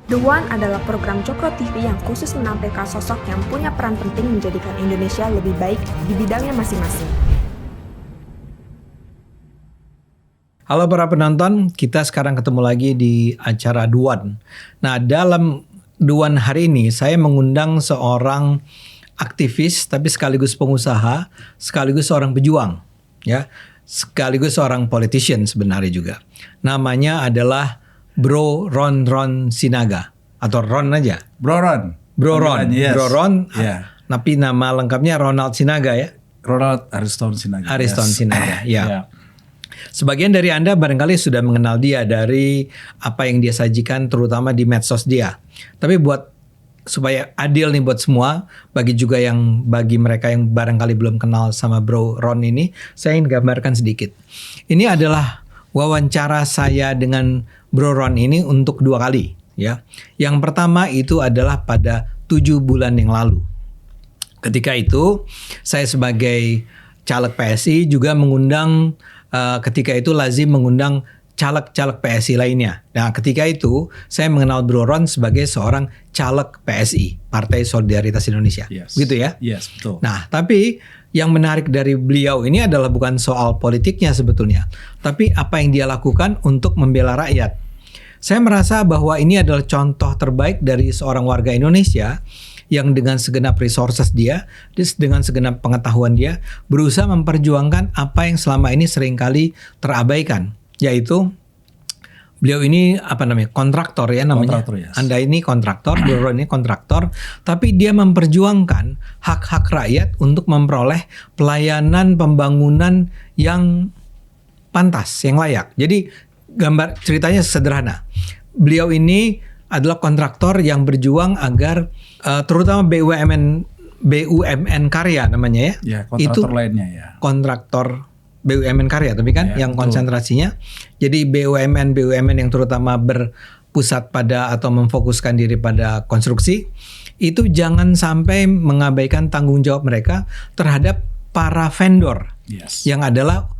The One adalah program Cokro TV yang khusus menampilkan sosok yang punya peran penting menjadikan Indonesia lebih baik di bidangnya masing-masing. Halo para penonton, kita sekarang ketemu lagi di acara The One. Nah, dalam The One hari ini saya mengundang seorang aktivis tapi sekaligus pengusaha, sekaligus seorang pejuang, ya, sekaligus seorang politician sebenarnya juga. Namanya adalah Bro Ron Sinaga atau Ron aja. Bro Ron. Yes. Bro Ron. Yeah. Tapi nama lengkapnya Ronald Sinaga ya. Ronald Ariston Sinaga. Ariston Sinaga, ya. Yeah. Sebagian dari Anda barangkali sudah mengenal dia dari apa yang dia sajikan terutama di medsos dia. Tapi supaya adil nih buat semua, bagi mereka yang barangkali belum kenal sama Bro Ron ini, saya ingin gambarkan sedikit. Ini adalah wawancara saya dengan Bro Ron ini untuk 2 kali, ya. Yang pertama itu adalah pada 7 bulan yang lalu. Ketika itu saya sebagai caleg PSI juga mengundang, ketika itu lazim mengundang caleg-caleg PSI lainnya. Nah, ketika itu saya mengenal Bro Ron sebagai seorang caleg PSI, Partai Solidaritas Indonesia. Yes. Gitu ya? Yes, betul. Nah, tapi yang menarik dari beliau ini adalah bukan soal politiknya sebetulnya, tapi apa yang dia lakukan untuk membela rakyat. Saya merasa bahwa ini adalah contoh terbaik dari seorang warga Indonesia yang dengan segenap resources dia, dengan segenap pengetahuan dia, berusaha memperjuangkan apa yang selama ini seringkali terabaikan, yaitu beliau ini kontraktor ya namanya. Kontraktor, yes. Anda ini kontraktor, Bro Ron ini kontraktor, tapi dia memperjuangkan hak-hak rakyat untuk memperoleh pelayanan pembangunan yang pantas, yang layak. Jadi gambar ceritanya sederhana. Beliau ini adalah kontraktor yang berjuang agar terutama BUMN karya namanya ya. Ya, kontraktor lainnya ya. Kontraktor BUMN karya, tapi kan Ya, yang betul. Konsentrasinya. Jadi BUMN yang terutama berpusat pada atau memfokuskan diri pada konstruksi, itu jangan sampai mengabaikan tanggung jawab mereka terhadap para vendor, Yes. yang adalah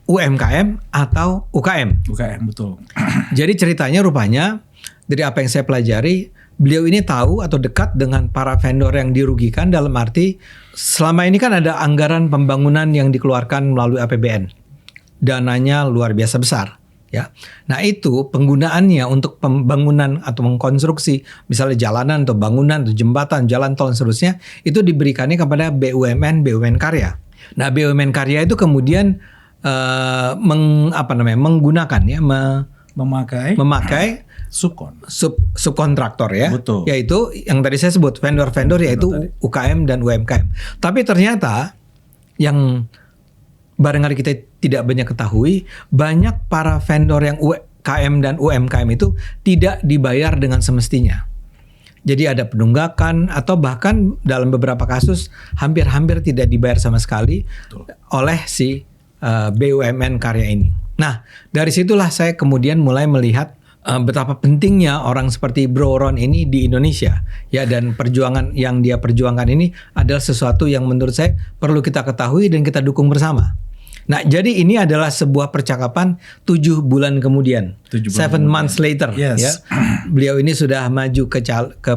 UMKM atau UKM. UKM, betul. Jadi ceritanya rupanya dari apa yang saya pelajari, beliau ini tahu atau dekat dengan para vendor yang dirugikan, dalam arti selama ini kan ada anggaran pembangunan yang dikeluarkan melalui APBN. Dananya luar biasa besar, ya. Nah, itu penggunaannya untuk pembangunan atau mengkonstruksi misalnya jalanan atau bangunan atau jembatan, jalan tol dan seterusnya, itu diberikannya kepada BUMN karya. Nah, BUMN karya itu kemudian menggunakan ya, memakai subkontraktor ya. Betul. Yaitu yang tadi saya sebut vendor-vendor, yaitu UKM dan UMKM. Tapi ternyata yang barangkali kita tidak banyak ketahui, banyak para vendor yang UKM dan UMKM itu tidak dibayar dengan semestinya. Jadi ada penunggakan atau bahkan dalam beberapa kasus hampir tidak dibayar sama sekali. Betul. Oleh si BUMN karya ini. Nah, dari situlah saya kemudian mulai melihat betapa pentingnya orang seperti Bro Ron ini di Indonesia, ya, dan perjuangan yang dia perjuangkan ini adalah sesuatu yang menurut saya perlu kita ketahui dan kita dukung bersama. Nah, jadi ini adalah sebuah percakapan 7 bulan kemudian, 7 months later, yes. Ya. Beliau ini sudah maju ke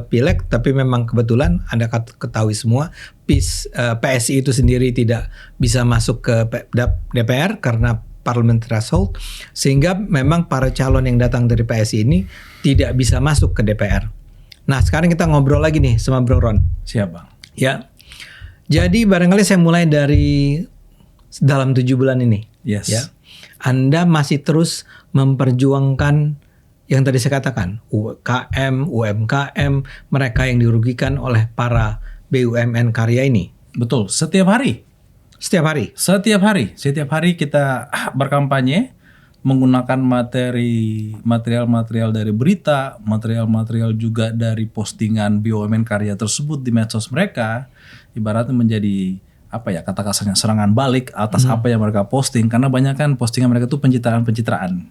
pileg, tapi memang kebetulan Anda ketahui semua, PSI itu sendiri tidak bisa masuk ke DPR karena parliamentary threshold, sehingga memang para calon yang datang dari PSI ini tidak bisa masuk ke DPR. Nah, sekarang kita ngobrol lagi nih sama Bro Ron. Siap, Bang. Ya. Jadi barangkali saya mulai dari dalam 7 bulan ini. Yes. Ya. Anda masih terus memperjuangkan yang tadi saya katakan, UMKM, mereka yang dirugikan oleh para BUMN karya ini. Betul, setiap hari kita berkampanye menggunakan material-material dari berita, material-material juga dari postingan BUMN karya tersebut di medsos mereka, ibaratnya menjadi kata kasarnya serangan balik atas apa yang mereka posting, karena banyak kan postingan mereka itu pencitraan.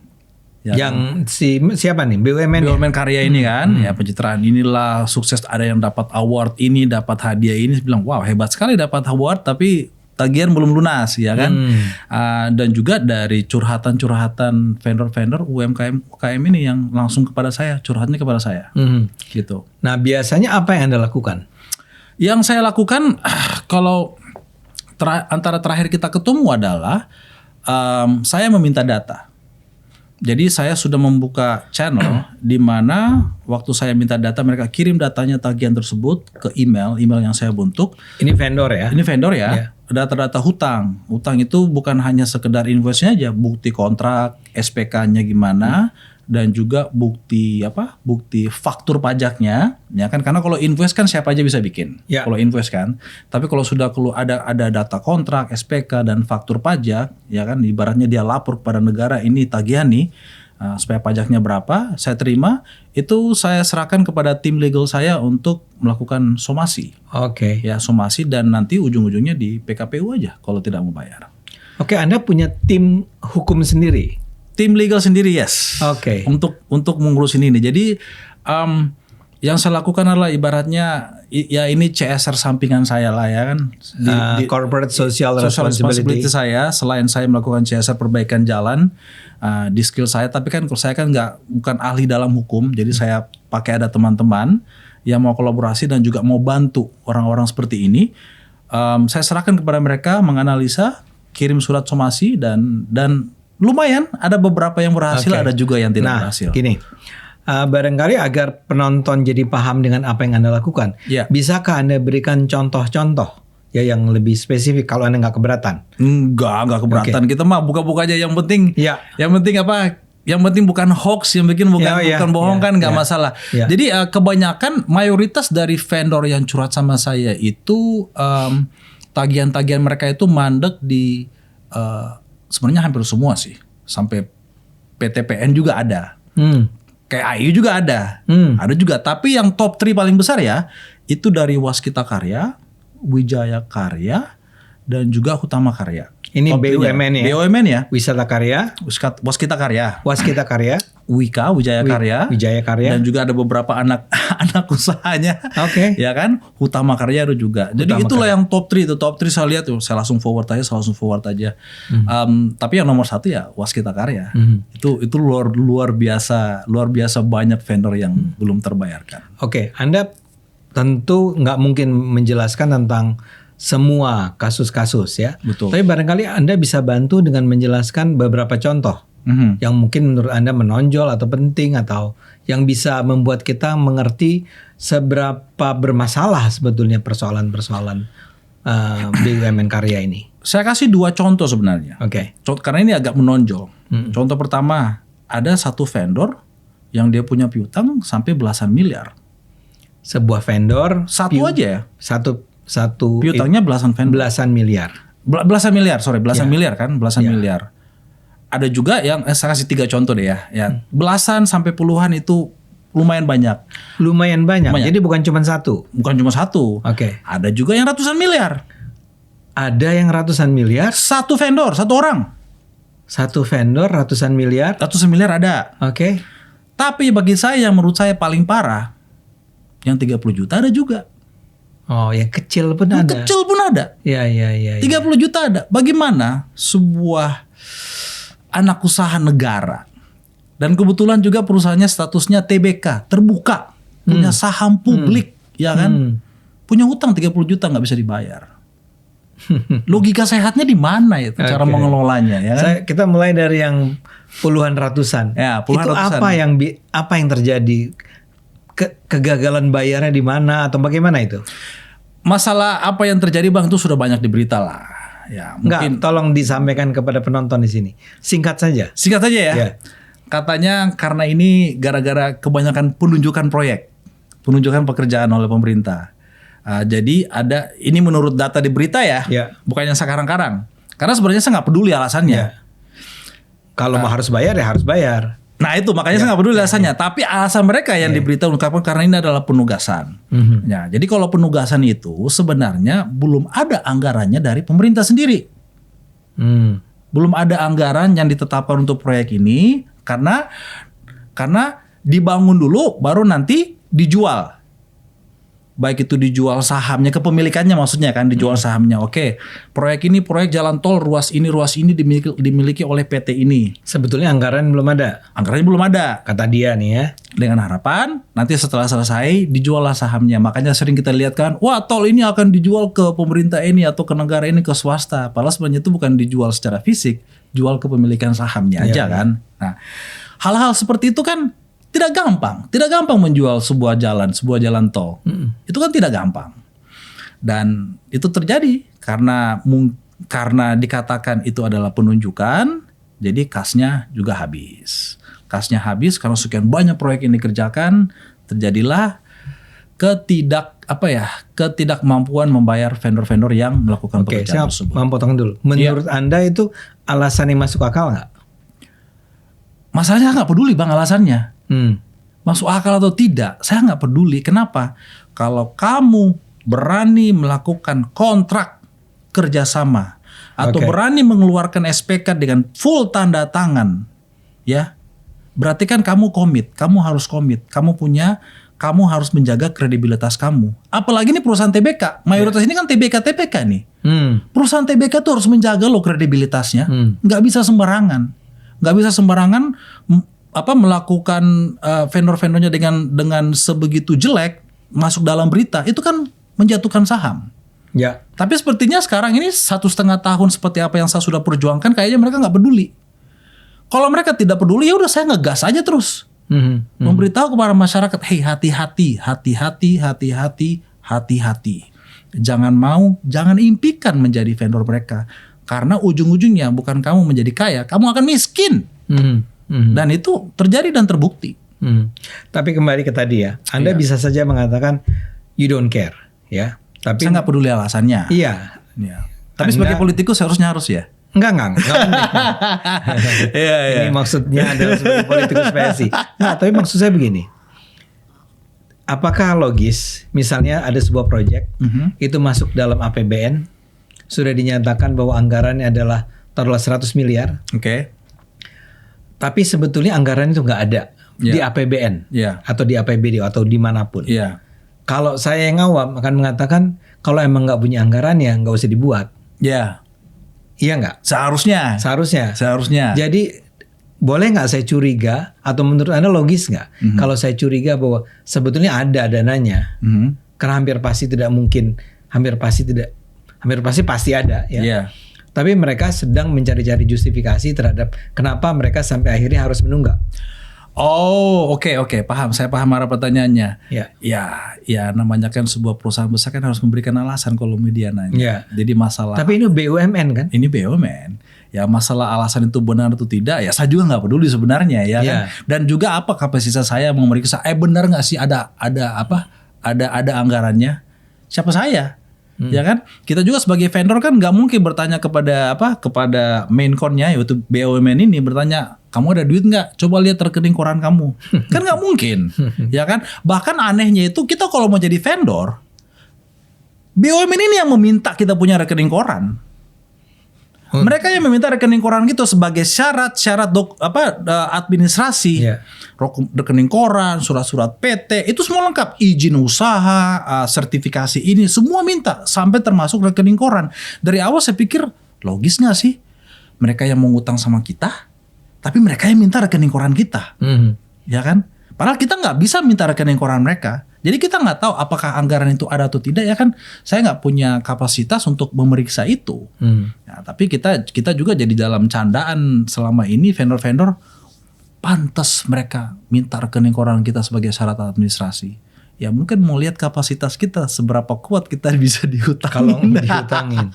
Ya, yang siapa nih? BUMN karya ini kan, ya, pencitraan inilah sukses, ada yang dapat award ini, dapat hadiah ini, bilang wow hebat sekali dapat award, tapi tagihan belum lunas ya kan. Dan juga dari curhatan-curhatan vendor-vendor UMKM ini yang langsung kepada saya, curhatnya kepada saya. Gitu. Nah, biasanya apa yang Anda lakukan? Yang saya lakukan kalau antara terakhir kita ketemu adalah saya meminta data. Jadi saya sudah membuka channel di mana waktu saya minta data, mereka kirim datanya tagihan tersebut ke email yang saya bentuk. Ini vendor ya? Ini vendor ya. Data-data hutang. Hutang itu bukan hanya sekedar invoice-nya aja, bukti kontrak, SPK-nya gimana, dan juga bukti faktur pajaknya, ya kan? Karena kalau invoice kan siapa aja bisa bikin. Ya. Kalau invoice kan. Tapi kalau sudah ada data kontrak, SPK dan faktur pajak, ya kan, ibaratnya dia lapor kepada negara, ini tagihan nih, supaya pajaknya berapa, saya terima, itu saya serahkan kepada tim legal saya untuk melakukan somasi. Oke. Ya, somasi dan nanti ujung-ujungnya di PKPU aja kalau tidak mau bayar. Oke, Anda punya tim hukum sendiri? Tim legal sendiri, yes. Oke. Untuk mengurusin ini. Jadi yang saya lakukan adalah ibaratnya ya ini CSR sampingan saya lah ya kan. Corporate Social Responsibility saya, selain saya melakukan CSR perbaikan jalan di skill saya, tapi kan kalau saya kan bukan ahli dalam hukum, jadi saya pakai ada teman-teman yang mau kolaborasi dan juga mau bantu orang-orang seperti ini. Saya serahkan kepada mereka menganalisa, kirim surat somasi dan lumayan, ada beberapa yang berhasil, ada juga yang tidak berhasil. Gini, barangkali agar penonton jadi paham dengan apa yang Anda lakukan, bisakah Anda berikan contoh-contoh ya yang lebih spesifik kalau Anda nggak keberatan? Enggak keberatan. Kita mah buka-buka aja, yang penting. Yang penting apa? Yang penting bukan hoax, yang bikin bukan bohong kan, nggak masalah. Jadi kebanyakan mayoritas dari vendor yang curhat sama saya itu tagihan-tagihan mereka itu mandek di sebenarnya hampir semua sih, sampai PTPN juga ada, kayak AIU juga ada juga. Tapi yang top 3 paling besar ya itu dari Waskita Karya, Wijaya Karya, dan juga Hutama Karya. Ini BUMN ya? BUMN ya. Wisata Karya, Waskita Karya, Wijaya Karya, dan juga ada beberapa anak usahanya. Oke. Ya kan, Hutama Karya ada juga. Jadi itulah yang top 3 itu. Top 3 saya lihat tuh, saya langsung forward aja. Tapi yang nomor 1 ya Waskita Karya. Itu luar biasa banyak vendor yang belum terbayarkan. Oke, Anda tentu nggak mungkin menjelaskan tentang semua kasus-kasus ya. Betul. Tapi barangkali Anda bisa bantu dengan menjelaskan beberapa contoh yang mungkin menurut Anda menonjol atau penting, atau yang bisa membuat kita mengerti seberapa bermasalah sebetulnya persoalan-persoalan BUMN karya ini. Saya kasih 2 contoh sebenarnya. Oke. Karena ini agak menonjol. Contoh pertama, ada satu vendor yang dia punya piutang sampai belasan miliar. Sebuah vendor satu aja ya. Satu piutangnya belasan miliar. Belasan miliar kan, miliar. Ada juga yang saya kasih 3 contoh deh ya. Belasan sampai puluhan itu lumayan banyak. Lumayan banyak. Jadi bukan cuma satu. Oke. Ada juga yang ratusan miliar. Ada yang ratusan miliar. Satu vendor, satu orang. Satu vendor ratusan miliar. Ratusan miliar ada. Oke. Tapi bagi saya yang menurut saya paling parah, yang 30 juta ada juga. Oh, yang kecil pun ada. Kecil pun ada. Iya. 30 juta ada. Bagaimana sebuah anak usaha negara, dan kebetulan juga perusahaannya statusnya TBK, terbuka, punya saham publik, ya kan? Punya hutang 30 juta nggak bisa dibayar. Logika sehatnya di mana itu cara mengelolanya, ya kan? Kita mulai dari yang puluhan ratusan. Ya, puluhan ratusan. Apa yang terjadi? Kegagalan bayarnya di mana atau bagaimana itu? Masalah apa yang terjadi Bang itu sudah banyak di berita lah. Ya, mungkin tolong disampaikan kepada penonton di sini. Singkat saja. Ya. Katanya karena ini gara-gara kebanyakan penunjukan pekerjaan oleh pemerintah. Jadi ada, ini menurut data di berita ya. Bukannya sekarang-karang. Karena sebenarnya saya nggak peduli alasannya. Kalau mau harus bayar ya harus bayar. Nah itu makanya saya nggak peduli alasannya. Tapi alasan mereka yang di berita ungkapkan karena ini adalah penugasan. Ya, jadi kalau penugasan itu sebenarnya belum ada anggarannya dari pemerintah sendiri. Belum ada anggaran yang ditetapkan untuk proyek ini karena dibangun dulu baru nanti dijual. baik itu dijual sahamnya, kepemilikannya maksudnya kan, dijual sahamnya. Oke, proyek ini proyek jalan tol ruas ini dimiliki oleh PT ini. Sebetulnya anggaran belum ada. Anggarannya belum ada. Kata dia nih ya. Dengan harapan nanti setelah selesai dijuallah sahamnya. Makanya sering kita lihat kan, wah tol ini akan dijual ke pemerintah ini atau ke negara ini, ke swasta. Padahal sebenarnya itu bukan dijual secara fisik, jual kepemilikan sahamnya aja kan. Nah, hal-hal seperti itu kan tidak gampang menjual sebuah jalan tol. Itu kan tidak gampang. Dan itu terjadi karena dikatakan itu adalah penunjukan, jadi kasnya juga habis. Kasnya habis karena sekian banyak proyek yang dikerjakan, terjadilah ketidakmampuan membayar vendor-vendor yang melakukan pekerjaan tersebut. Oke, saya mau potong dulu. Menurut Anda itu alasan yang masuk akal nggak? Masalahnya nggak peduli Bang alasannya. Masuk akal atau tidak, saya nggak peduli. Kenapa? Kalau kamu berani melakukan kontrak kerjasama atau berani mengeluarkan SPK dengan full tanda tangan, ya, berarti kan kamu komit, kamu harus komit, kamu harus menjaga kredibilitas kamu. Apalagi ini perusahaan TBK, mayoritas ini kan TBK nih. Perusahaan TBK tuh harus menjaga loh kredibilitasnya, nggak bisa sembarangan, melakukan vendor-vendornya dengan sebegitu jelek masuk dalam berita, itu kan menjatuhkan saham. Ya. Tapi sepertinya sekarang ini 1,5 tahun seperti apa yang saya sudah perjuangkan, kayaknya mereka nggak peduli. Kalau mereka tidak peduli, ya udah saya ngegas aja terus, memberitahu kepada masyarakat, hey hati-hati, jangan impikan menjadi vendor mereka, karena ujung-ujungnya bukan kamu menjadi kaya, kamu akan miskin. Dan itu terjadi dan terbukti. Tapi kembali ke tadi ya, Anda bisa saja mengatakan you don't care, ya. Tapi saya nggak peduli alasannya. Iya. Tapi sebagai politikus harusnya harus ya. Enggak. Ini maksudnya adalah sebagai politikus PSI. Nah, tapi maksud saya begini. Apakah logis, misalnya ada sebuah proyek itu masuk dalam APBN, sudah dinyatakan bahwa anggarannya adalah taruhlah 100 miliar. Tapi sebetulnya anggaran itu nggak ada di APBN atau di APBD atau dimanapun. Kalau saya yang awam akan mengatakan kalau emang nggak punya anggaran ya nggak usah dibuat. Iya nggak? Seharusnya. Jadi boleh nggak saya curiga atau menurut Anda logis nggak kalau saya curiga bahwa sebetulnya ada dananya? Karena hampir pasti pasti ada ya. Tapi mereka sedang mencari-cari justifikasi terhadap kenapa mereka sampai akhirnya harus menunggak. Oh, oke, paham. Saya paham arah pertanyaannya. Ya, namanya kan sebuah perusahaan besar kan harus memberikan alasan kalau media nanya. Jadi masalah. Tapi ini BUMN kan? Ini BUMN. Ya masalah alasan itu benar atau tidak, ya saya juga nggak peduli sebenarnya ya kan. Dan juga apa kapasitas saya memeriksa, benar nggak sih ada anggarannya? Siapa saya? Ya kan, kita juga sebagai vendor kan nggak mungkin bertanya kepada main con-nya yaitu BUMN ini, bertanya kamu ada duit nggak? Coba lihat rekening koran kamu. Kan nggak mungkin, ya kan? Bahkan anehnya itu kita kalau mau jadi vendor, BUMN ini yang meminta kita punya rekening koran. Mereka yang meminta rekening koran gitu sebagai syarat administrasi. Rekening koran, surat-surat PT, itu semua lengkap. Izin usaha, sertifikasi ini, semua minta. Sampai termasuk rekening koran. Dari awal saya pikir, logis gak sih? Mereka yang mau ngutang sama kita, tapi mereka yang minta rekening koran kita. Ya kan? Padahal kita gak bisa minta rekening koran mereka. Jadi kita nggak tahu apakah anggaran itu ada atau tidak, ya kan? Saya nggak punya kapasitas untuk memeriksa itu. Ya, tapi kita juga jadi dalam candaan selama ini vendor-vendor, pantas mereka minta rekening koran kita sebagai syarat administrasi. Ya mungkin mau lihat kapasitas kita seberapa kuat kita bisa dihutangin. Kalau dihutangin.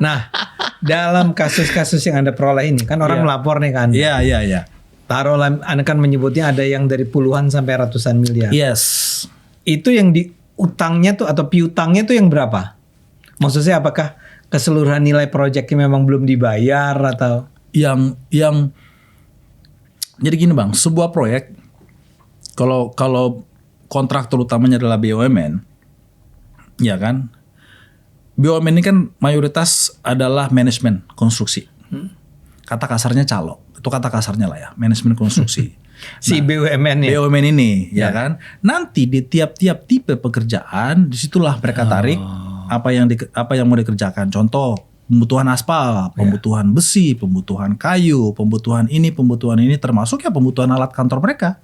Nah, dalam kasus-kasus yang Anda peroleh ini kan orang melapor nih kan? Iya. Taruhlah Anda kan menyebutnya ada yang dari puluhan sampai ratusan miliar. Yes. Itu yang diutangnya tuh atau piutangnya tuh yang berapa? Maksud saya apakah keseluruhan nilai proyeknya memang belum dibayar atau yang jadi gini Bang, sebuah proyek kalau kontraktor utamanya adalah BUMN, ya kan? BUMN ini kan mayoritas adalah manajemen konstruksi. Kata kasarnya calo, itu kata kasarnya lah ya, manajemen konstruksi. Si BUMN ya. BUMN ini, ya kan. Nanti di tiap-tiap tipe pekerjaan, disitulah mereka tarik apa yang mau dikerjakan. Contoh, pembutuhan aspal, pembutuhan besi, pembutuhan kayu, pembutuhan ini, termasuk ya pembutuhan alat kantor mereka,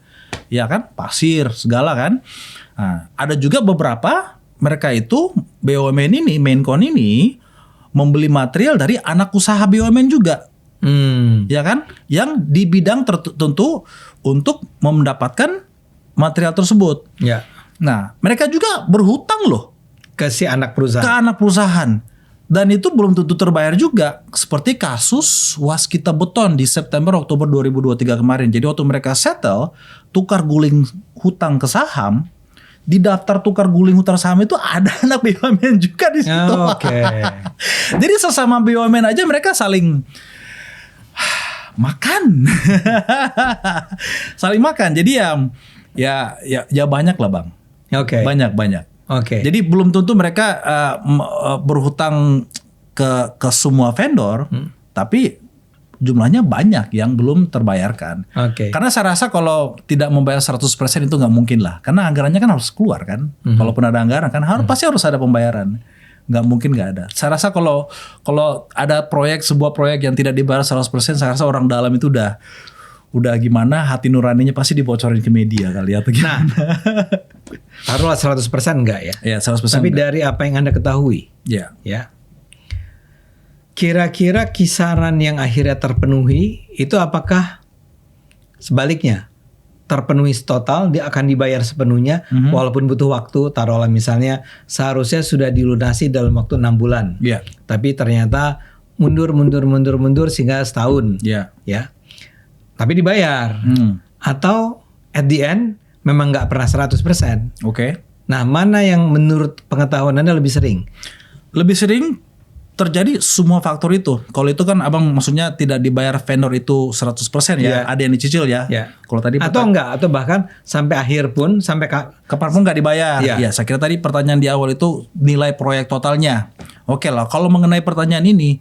ya kan, pasir, segala kan. Nah, ada juga beberapa mereka itu BUMN ini, Maincon ini membeli material dari anak usaha BUMN juga. Ya kan, yang di bidang tertentu untuk mendapatkan material tersebut. Ya. Nah, mereka juga berhutang loh Ke si anak ke perusahaan. anak perusahaan, dan itu belum tentu terbayar juga. Seperti kasus Waskita Beton di September Oktober 2023 kemarin. Jadi waktu mereka settle, tukar guling hutang ke saham, di daftar tukar guling hutang saham itu ada anak BUMN juga di situ. Oke. Jadi sesama BUMN aja mereka saling makan. Saling makan. Jadi ya banyak lah, Bang. Oke. Banyak. Oke. Jadi belum tentu mereka berhutang ke semua vendor, tapi jumlahnya banyak yang belum terbayarkan. Oke. Karena saya rasa kalau tidak membayar 100% itu nggak mungkin lah. Karena anggarannya kan harus keluar kan. Kalaupun ada anggaran kan pasti harus ada pembayaran. Nggak mungkin nggak ada. Saya rasa kalau ada sebuah proyek yang tidak dibayar 100%, saya rasa orang dalam itu udah gimana, hati nuraninya pasti dibocorin ke media kali atau gimana. Taruhlah 100% enggak ya? Ya 100%. Tapi dari apa yang Anda ketahui, ya. Kira-kira kisaran yang akhirnya terpenuhi itu apakah sebaliknya terpenuhi total, dia akan dibayar sepenuhnya walaupun butuh waktu, taruhlah misalnya seharusnya sudah dilunasi dalam waktu 6 bulan. Ya. Tapi ternyata mundur sehingga setahun. Ya. Tapi dibayar. Atau at the end memang nggak pernah 100%. Oke. Nah, mana yang menurut pengetahuan Anda lebih sering? Lebih sering terjadi semua faktor itu. Kalau itu kan Abang maksudnya tidak dibayar vendor itu 100% ya. Ada yang dicicil ya. Kalau tadi atau bahkan sampai akhir pun, sampai kapan pun nggak dibayar. Ya. Ya, saya kira tadi pertanyaan di awal itu nilai proyek totalnya. Oke lah, kalau mengenai pertanyaan ini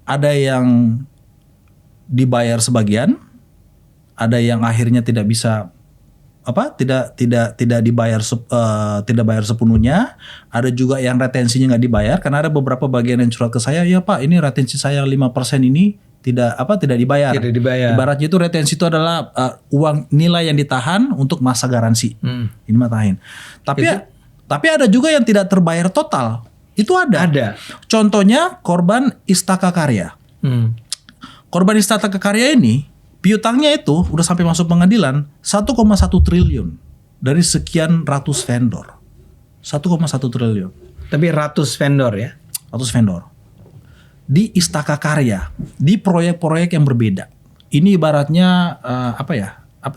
ada yang dibayar sebagian, ada yang akhirnya tidak bisa tidak dibayar tidak bayar sepenuhnya, ada juga yang retensinya nggak dibayar karena ada beberapa bagian yang curhat ke saya, ya Pak, ini retensi saya 5% ini tidak dibayar. Tidak dibayar. Ibaratnya itu retensi itu adalah uang nilai yang ditahan untuk masa garansi. Ini matahin. Tapi ada juga yang tidak terbayar total. Itu ada. Contohnya korban Istaka Karya. Korban Istaka Karya ini piutangnya itu udah sampai masuk pengadilan 1,1 triliun dari sekian ratus vendor. 1,1 triliun. Tapi ratus vendor ya? Ratus vendor. Di Istaka Karya, di proyek-proyek yang berbeda. Ini ibaratnya apa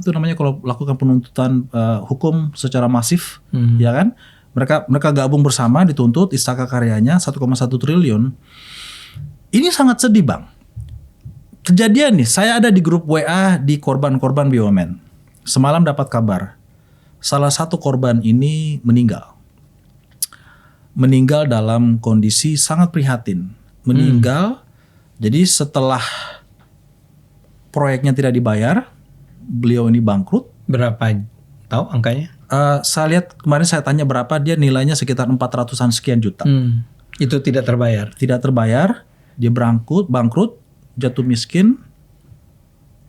itu namanya kalau lakukan penuntutan hukum secara masif, ya kan? Mereka gabung bersama dituntut Istaka Karyanya 1,1 triliun. Ini sangat sedih, Bang. Kejadian nih, saya ada di grup WA di korban-korban BUMN. Semalam dapat kabar, salah satu korban ini meninggal. Meninggal dalam kondisi sangat prihatin. Meninggal, jadi setelah proyeknya tidak dibayar, beliau ini bangkrut. Berapa? Tahu angkanya? Saya lihat kemarin saya tanya berapa, dia nilainya sekitar 400-an sekian juta. Itu tidak terbayar? Tidak terbayar, dia bangkrut. Jatuh miskin,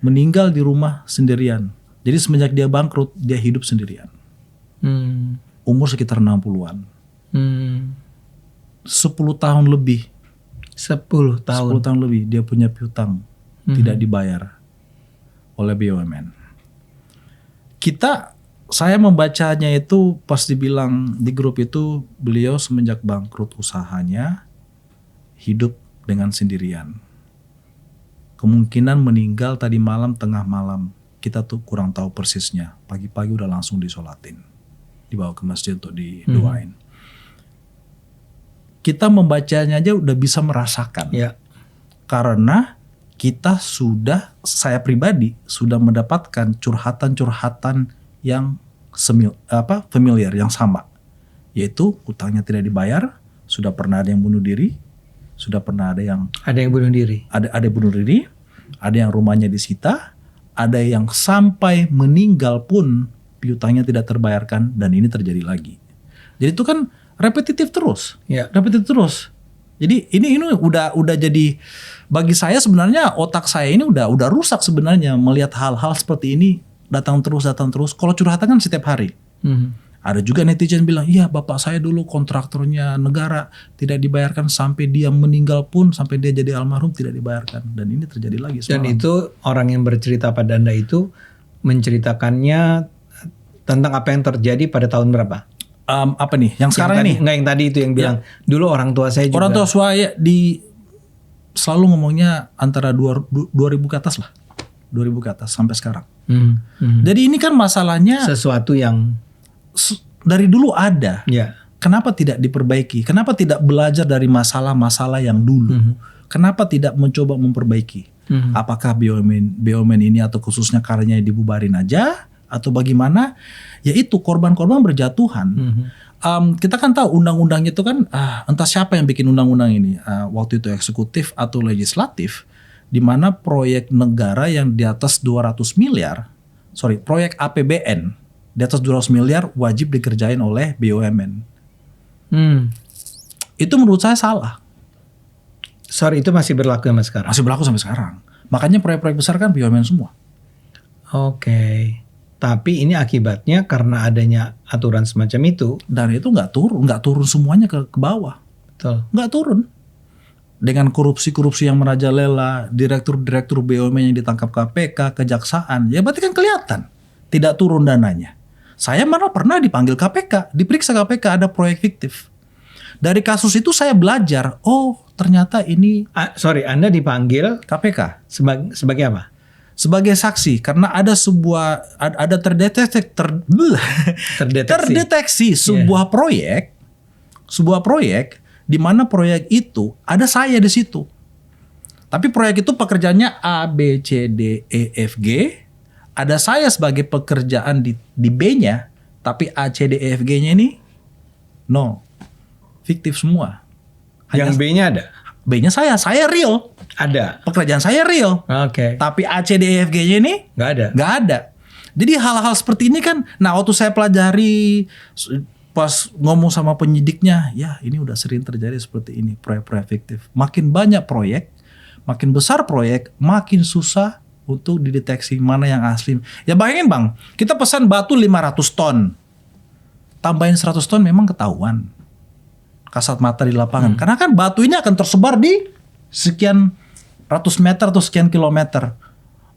meninggal di rumah sendirian. Jadi semenjak dia bangkrut, dia hidup sendirian. Umur sekitar 60-an. 10 tahun lebih. 10 tahun lebih dia punya piutang tidak dibayar oleh BUMN. Saya membacanya itu pas dibilang di grup itu, beliau semenjak bangkrut usahanya hidup dengan sendirian. Kemungkinan meninggal tadi malam, tengah malam. Kita tuh kurang tahu persisnya. Pagi-pagi udah langsung disolatin. Dibawa ke masjid untuk didoain. Kita membacanya aja udah bisa merasakan. Ya. Karena saya pribadi sudah mendapatkan curhatan-curhatan yang familiar, yang sama. Yaitu hutangnya tidak dibayar, sudah pernah ada yang bunuh diri, sudah pernah ada yang bunuh diri. Ada yang bunuh diri, ada yang rumahnya disita, ada yang sampai meninggal pun piutangnya tidak terbayarkan dan ini terjadi lagi. Jadi itu kan repetitif terus. Ya. Repetitif terus. Jadi ini udah jadi bagi saya sebenarnya otak saya ini udah rusak sebenarnya melihat hal-hal seperti ini datang terus. Kalau curhatan kan setiap hari. Ada juga netizen bilang, iya bapak saya dulu kontraktornya negara tidak dibayarkan sampai dia meninggal pun, sampai dia jadi almarhum tidak dibayarkan. Dan ini terjadi lagi semalam. Dan itu orang yang bercerita pada Anda itu menceritakannya tentang apa yang terjadi pada tahun berapa? Apa nih? Yang sekarang ini? Enggak yang tadi itu yang bilang dulu orang tua saya juga. Orang tua saya selalu ngomongnya antara 2000 ke atas lah. 2000 ke atas sampai sekarang. Jadi ini kan masalahnya sesuatu yang dari dulu ada. Ya. Kenapa tidak diperbaiki? Kenapa tidak belajar dari masalah-masalah yang dulu? Kenapa tidak mencoba memperbaiki? Apakah BUMN ini atau khususnya karyanya dibubarin aja? Atau bagaimana? Yaitu korban-korban berjatuhan. Kita kan tahu undang-undangnya itu kan entah siapa yang bikin undang-undang ini. Waktu itu eksekutif atau legislatif. Di mana proyek negara yang di atas 200 miliar. Proyek APBN. Di atas 200 miliar wajib dikerjain oleh BUMN. Itu menurut saya salah. Itu masih berlaku sampai sekarang? Masih berlaku sampai sekarang. Makanya proyek-proyek besar kan BUMN semua. Oke. Tapi ini akibatnya karena adanya aturan semacam itu. Dan itu nggak turun semuanya ke bawah. Betul. Nggak turun. Dengan korupsi-korupsi yang merajalela, direktur-direktur BUMN yang ditangkap KPK, kejaksaan, ya berarti kan kelihatan tidak turun dananya. Saya malah pernah dipanggil KPK, diperiksa KPK ada proyek fiktif. Dari kasus itu saya belajar, oh ternyata ini. Anda dipanggil KPK sebagai apa? Sebagai saksi karena ada terdeteksi sebuah proyek di mana proyek itu ada saya di situ. Tapi proyek itu pekerjaannya A B C D E F G. Ada saya sebagai pekerjaan di B-nya, tapi A, C, D, E, F, G-nya ini no, fiktif semua. Yang B-nya ada? B-nya saya real. Ada. Pekerjaan saya real. Oke. Tapi A, C, D, E, F, G-nya ini nggak ada. Jadi hal-hal seperti ini kan, nah waktu saya pelajari pas ngomong sama penyidiknya, ya ini udah sering terjadi seperti ini proyek-proyek fiktif. Makin banyak proyek, makin besar proyek, makin susah untuk dideteksi mana yang asli. Ya bayangin bang, kita pesan batu 500 ton. Tambahin 100 ton memang ketahuan. Kasat mata di lapangan. Karena kan batu ini akan tersebar di sekian ratus meter atau sekian kilometer.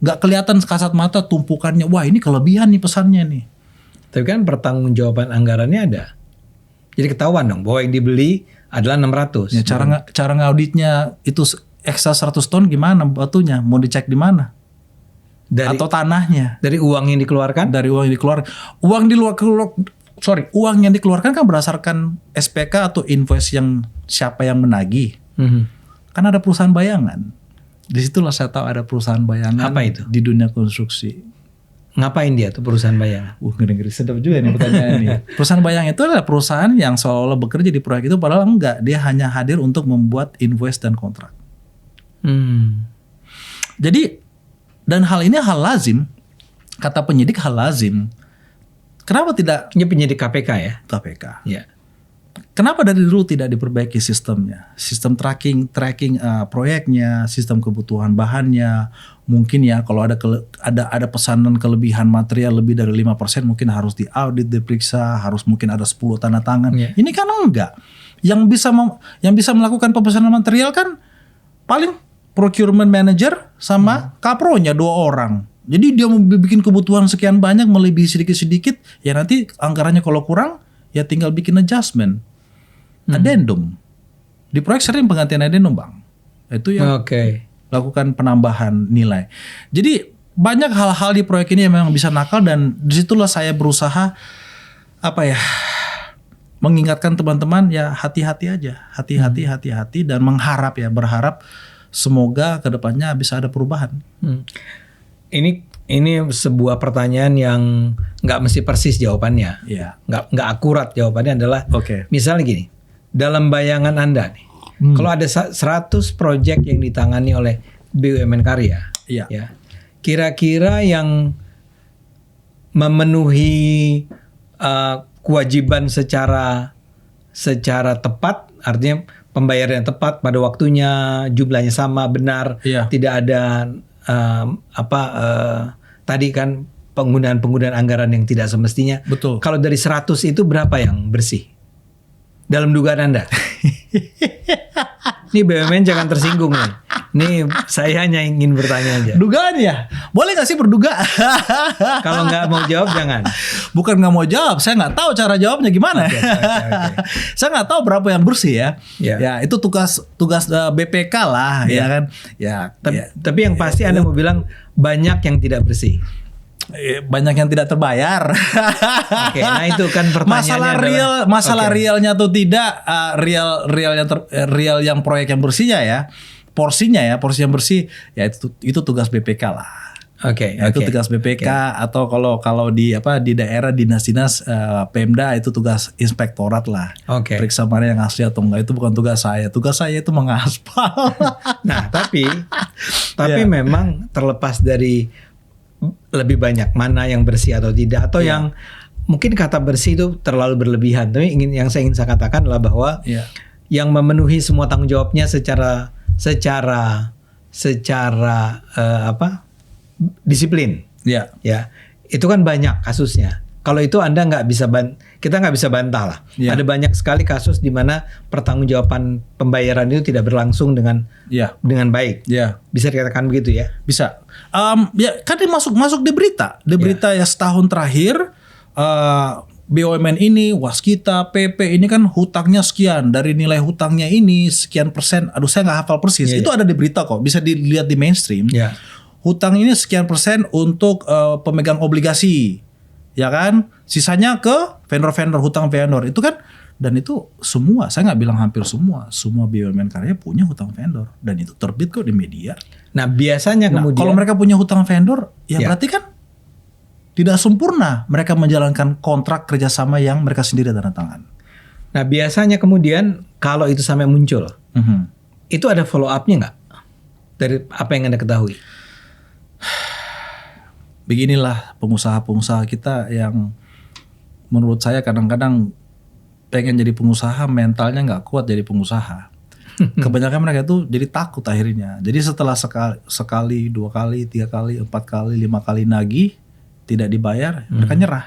Nggak kelihatan kasat mata tumpukannya. Wah ini kelebihan nih pesannya nih. Tapi kan pertanggungjawaban anggarannya ada. Jadi ketahuan dong bahwa yang dibeli adalah 600. Ya, cara ngauditnya itu ekstra 100 ton gimana batunya? Mau dicek di mana? Atau tanahnya. Dari uang yang dikeluarkan? Dari uang yang dikeluarkan. Uang yang dikeluarkan kan berdasarkan SPK atau invoice yang siapa yang menagih. Kan ada perusahaan bayangan. Disitulah saya tahu ada perusahaan bayangan. Apa itu? Di dunia konstruksi. Ngapain dia tuh perusahaan bayangan? Ngeri-ngeri sedap juga nih pertanyaan ini. Perusahaan bayangan itu adalah perusahaan yang seolah-olah bekerja di proyek itu padahal enggak. Dia hanya hadir untuk membuat invoice dan kontrak. Jadi dan hal ini hal lazim, kata penyidik hal lazim. Kenapa tidak? Ini penyidik KPK ya? KPK. Ya. Kenapa dari dulu tidak diperbaiki sistemnya? Sistem tracking proyeknya, sistem kebutuhan bahannya. Mungkin ya kalau ada pesanan kelebihan material lebih dari 5% mungkin harus diaudit, diperiksa, harus mungkin ada 10 tanda tangan. Ya. Ini kan enggak. Yang bisa melakukan pemesanan material kan paling procurement manager sama kapronya 2 orang. Jadi dia mau bikin kebutuhan sekian banyak melebihi sedikit-sedikit, ya nanti anggarannya kalau kurang ya tinggal bikin adjustment. Addendum. Di proyek sering penggantian addendum bang. Itu yang lakukan penambahan nilai. Jadi banyak hal-hal di proyek ini yang memang bisa nakal dan disitulah saya berusaha mengingatkan teman-teman ya hati-hati aja. Hati-hati dan berharap semoga kedepannya bisa ada perubahan. Ini sebuah pertanyaan yang nggak mesti persis jawabannya. Iya. Nggak akurat jawabannya adalah. Misalnya gini, dalam bayangan Anda nih, kalau ada 100 proyek yang ditangani oleh BUMN Karya, iya. ya, kira-kira yang memenuhi kewajiban secara tepat, artinya pembayaran yang tepat pada waktunya, jumlahnya sama, benar, Iya. tidak ada tadi kan penggunaan anggaran yang tidak semestinya. Betul. Kalau dari 100 itu berapa yang bersih? Dalam dugaan Anda? Ini BUMN jangan tersinggung nih. Ini saya hanya ingin bertanya aja. Dugaan ya? Boleh gak sih berduga? Kalau nggak mau jawab jangan. Bukan nggak mau jawab, saya nggak tahu cara jawabnya gimana. Oke. Saya nggak tahu berapa yang bersih ya. Ya. Ya itu tugas BPK lah, ya kan. Ya. Tapi yang pasti Anda mau bilang banyak yang tidak bersih. Banyak yang tidak terbayar. Oke, nah itu kan pertanyaannya masalah Oke. realnya atau tidak, real yang proyek yang bersihnya ya, porsi yang bersih ya itu tugas BPK lah. Oke. Ya, itu tugas BPK atau kalau di daerah dinas-dinas Pemda itu tugas inspektorat lah. Oke. Periksa mana yang asli atau enggak, itu bukan tugas saya. Tugas saya itu mengaspal. Nah, tapi Ya. memang terlepas dari lebih banyak mana yang bersih atau tidak, atau yang mungkin kata bersih itu terlalu berlebihan. Tapi yang saya ingin katakan adalah bahwa Ya. yang memenuhi semua tanggung jawabnya secara disiplin. Ya. Ya, itu kan banyak kasusnya. Kalau itu Anda kita nggak bisa bantah lah. Ya. Ada banyak sekali kasus di mana pertanggungjawaban pembayaran itu tidak berlangsung dengan baik. Ya. Bisa dikatakan begitu ya? Bisa. Ya kan dia masuk di berita. Di berita ya setahun terakhir BUMN ini, Waskita, PP ini kan hutangnya sekian, dari nilai hutangnya ini sekian persen. Aduh saya nggak hafal persis. Iya, Itu ada di berita kok, bisa dilihat di mainstream. Ya. Hutang ini sekian persen untuk pemegang obligasi, ya kan? Sisanya ke vendor-vendor, hutang vendor itu kan. Dan itu semua, saya nggak bilang hampir semua BUMN karya punya hutang vendor dan itu terbit kok di media. Nah biasanya Nah, kemudian kalau mereka punya hutang vendor, ya Ya. berarti kan tidak sempurna mereka menjalankan kontrak kerjasama yang mereka sendiri tanda tangan. Nah biasanya kemudian kalau itu sampai muncul, Mhm. itu ada follow up-nya nggak dari apa yang Anda ketahui? Beginilah pengusaha-pengusaha kita yang menurut saya kadang-kadang pengen jadi pengusaha, mentalnya nggak kuat jadi pengusaha. Kebanyakan mereka tuh jadi takut akhirnya. Jadi setelah sekali, 2 kali, 3 kali, 4 kali, 5 kali nagih tidak dibayar, mereka nyerah.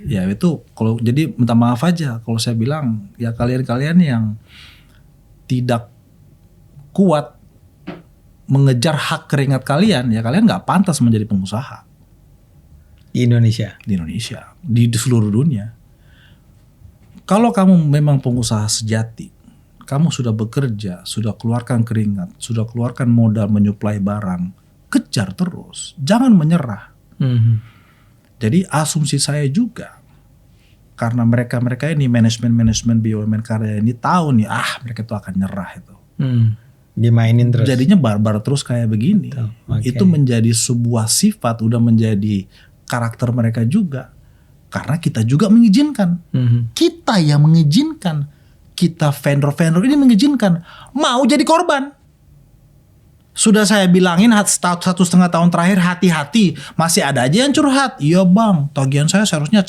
Ya itu kalau jadi minta maaf aja kalau saya bilang ya kalian-kalian yang tidak kuat mengejar hak keringat kalian, ya kalian nggak pantas menjadi pengusaha Di Indonesia. di Indonesia, di seluruh dunia. Kalau kamu memang pengusaha sejati, kamu sudah bekerja, sudah keluarkan keringat, sudah keluarkan modal menyuplai barang, kejar terus, jangan menyerah. Mhm. Jadi asumsi saya juga, karena mereka ini manajemen BUMN karya ini tahu nih, mereka itu akan nyerah itu. Dimainin terus. Jadinya barbar terus kayak begini. Oke. Itu menjadi sebuah sifat, udah menjadi karakter mereka juga. Karena kita juga mengizinkan. Mhm. Kita yang mengizinkan. Kita vendor-vendor ini mengizinkan. Mau jadi korban. Sudah saya bilangin 1,5 tahun terakhir hati-hati. Masih ada aja yang curhat. Iya bang, tagihan saya seharusnya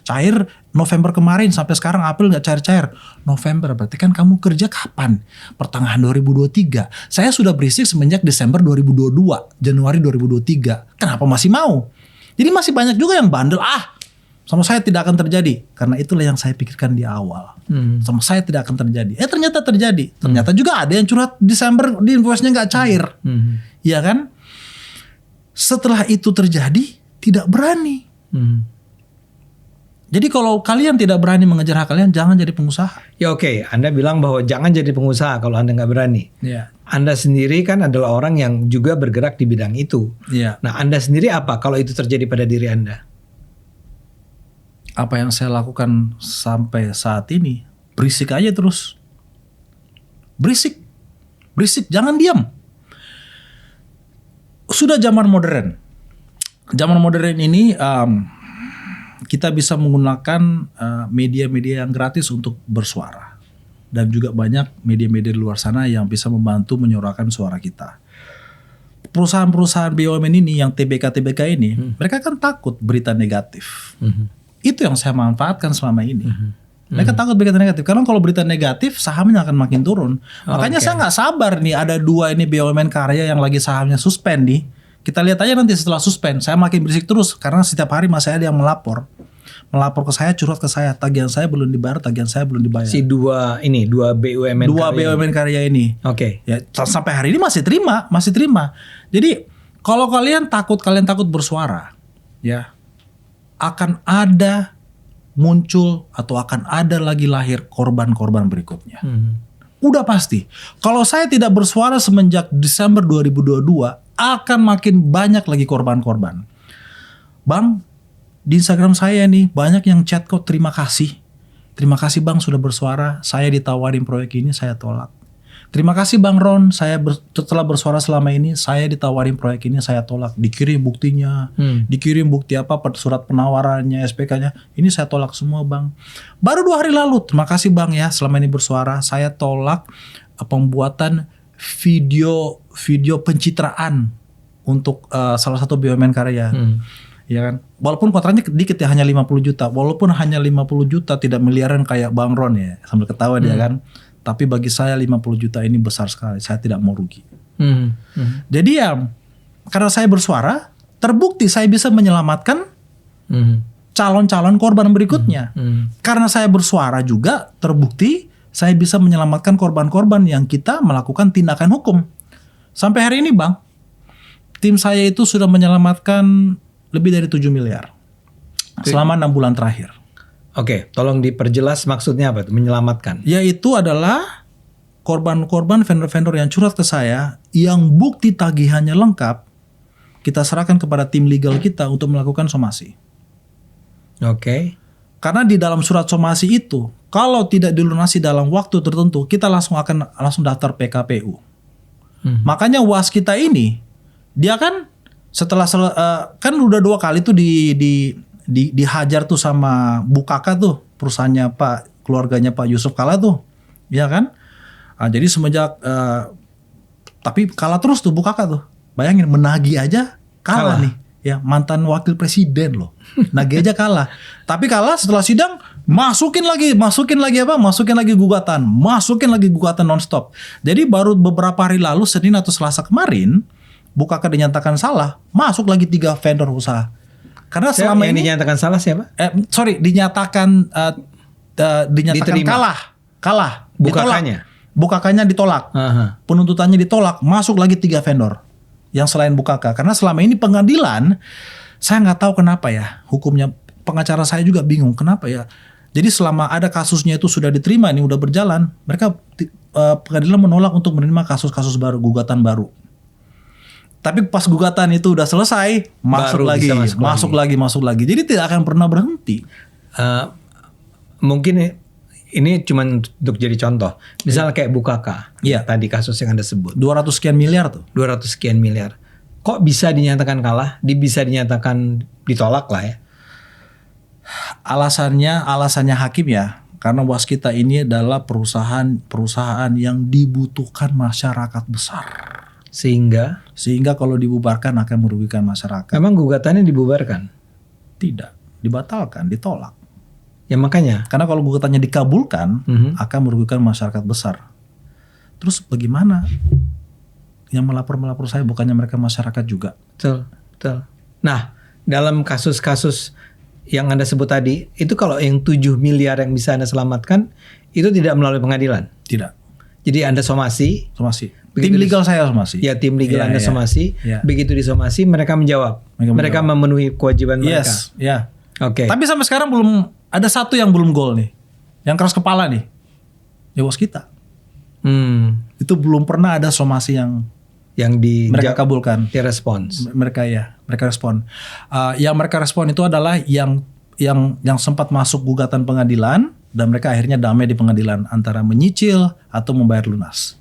cair November kemarin. Sampai sekarang April gak cair-cair. November berarti kan kamu kerja kapan? Pertengahan 2023. Saya sudah berisik semenjak Desember 2022. Januari 2023. Kenapa masih mau? Jadi masih banyak juga yang bandel. Sama saya tidak akan terjadi. Karena itulah yang saya pikirkan di awal. Sama saya tidak akan terjadi. Ternyata terjadi. Ternyata juga ada yang curhat Desember di invoice-nya gak cair. Iya kan? Setelah itu terjadi, tidak berani. Jadi kalau kalian tidak berani mengejar hak kalian, jangan jadi pengusaha. Ya oke, Anda bilang bahwa jangan jadi pengusaha kalau Anda nggak berani. Iya. Anda sendiri kan adalah orang yang juga bergerak di bidang itu. Iya. Nah Anda sendiri apa kalau itu terjadi pada diri Anda? Apa yang saya lakukan sampai saat ini, berisik aja terus. Berisik, jangan diam. Sudah zaman modern. Zaman modern ini kita bisa menggunakan media-media yang gratis untuk bersuara. Dan juga banyak media-media di luar sana yang bisa membantu menyuarakan suara kita. perusahaan-perusahaan BUMN ini yang TBK ini, mereka kan takut berita negatif. Itu yang saya manfaatkan selama ini. Mereka takut berita negatif karena kalau berita negatif sahamnya akan makin turun. Makanya saya nggak sabar nih ada 2 ini BUMN karya yang lagi sahamnya suspend nih. Kita lihat aja nanti setelah suspend, saya makin berisik terus karena setiap hari masih ada yang melapor ke saya, curhat ke saya, tagihan saya belum dibayar, Si dua BUMN BUMN karya ini. Oke. Ya, sampai hari ini masih terima. Jadi kalau kalian takut bersuara, ya akan ada muncul atau akan ada lagi lahir korban-korban berikutnya. Udah pasti. Kalau saya tidak bersuara semenjak Desember 2022, akan makin banyak lagi korban-korban. Bang, di Instagram saya nih banyak yang chat kok, terima kasih. Terima kasih Bang sudah bersuara, saya ditawarin proyek ini, saya tolak. Terima kasih Bang Ron, setelah bersuara selama ini, saya ditawarin proyek ini, saya tolak. Dikirim buktinya, dikirim bukti apa, surat penawarannya, SPK-nya. Ini saya tolak semua Bang. Baru 2 hari lalu, terima kasih Bang ya, selama ini bersuara, saya tolak pembuatan video pencitraan untuk salah satu BUMN karya. Ya kan? Walaupun kontraknya dikit ya, hanya 50 juta. Walaupun hanya 50 juta tidak miliaran kayak Bang Ron ya, sambil ketawa dia kan. Tapi bagi saya 50 juta ini besar sekali. Saya tidak mau rugi. Jadi ya karena saya bersuara, terbukti saya bisa menyelamatkan calon-calon korban berikutnya. Karena saya bersuara juga terbukti saya bisa menyelamatkan korban-korban yang kita melakukan tindakan hukum. Sampai hari ini Bang, tim saya itu sudah menyelamatkan lebih dari 7 miliar selama 6 bulan terakhir. Oke, tolong diperjelas maksudnya apa itu menyelamatkan? Yaitu adalah korban-korban vendor-vendor yang curhat ke saya yang bukti tagihannya lengkap, kita serahkan kepada tim legal kita untuk melakukan somasi. Oke. Karena di dalam surat somasi itu, kalau tidak dilunasi dalam waktu tertentu, kita langsung daftar PKPU. Makanya WAS kita ini, dia kan setelah kan udah 2 kali tuh dihajar tuh sama Bukaka tuh, perusahaannya keluarganya Pak Yusuf Kalla tuh, ya kan? Jadi semenjak tapi kalah terus tuh Bukaka tuh. Bayangin menagih aja kalah nih. Ya, mantan wakil presiden loh. Nagih aja kalah. Tapi kalah setelah sidang masukin lagi gugatan nonstop. Jadi baru beberapa hari lalu Senin atau Selasa kemarin Bukaka dinyatakan salah, masuk lagi 3 vendor usaha. Karena selama ini dinyatakan salah siapa? Dinyatakan kalah. Bukakanya ditolak. Penuntutannya ditolak, masuk lagi 3 vendor yang selain Bukaka. Karena selama ini pengadilan, saya nggak tahu kenapa ya hukumnya, pengacara saya juga bingung kenapa ya. Jadi selama ada kasusnya itu sudah diterima, ini udah berjalan, mereka pengadilan menolak untuk menerima kasus-kasus baru, gugatan baru. Tapi pas gugatan itu udah selesai, masuk lagi. Jadi tidak akan pernah berhenti. Mungkin ini cuma untuk jadi contoh. Misalnya kayak Bukaka. Iya. Tadi kasus yang Anda sebut. 200 sekian miliar tuh. 200 sekian miliar. Kok bisa dinyatakan kalah? Bisa dinyatakan ditolak lah ya. Alasannya hakim ya. Karena WAS kita ini adalah perusahaan yang dibutuhkan masyarakat besar. Sehingga kalau dibubarkan akan merugikan masyarakat. Memang gugatannya dibubarkan? Tidak, dibatalkan, ditolak. Ya makanya. Karena kalau gugatannya dikabulkan akan merugikan masyarakat besar. Terus bagaimana? Yang melapor saya bukannya mereka masyarakat juga. Betul. Nah, dalam kasus-kasus yang Anda sebut tadi, itu kalau yang 7 miliar yang bisa Anda selamatkan, itu tidak melalui pengadilan? Tidak. Jadi Anda somasi. Tim legal saya somasi. Ya, tim legal Anda somasi. Ya. Begitu disomasi, mereka menjawab. Mereka memenuhi kewajiban mereka. Yes, ya. Oke. Tapi sampai sekarang belum ada satu yang belum gol nih. Yang keras kepala nih. Ya WAS kita. Itu belum pernah ada somasi yang mereka kabulkan. Direspons. Mereka respon. Yang mereka respon itu adalah yang sempat masuk gugatan pengadilan dan mereka akhirnya damai di pengadilan antara menyicil atau membayar lunas.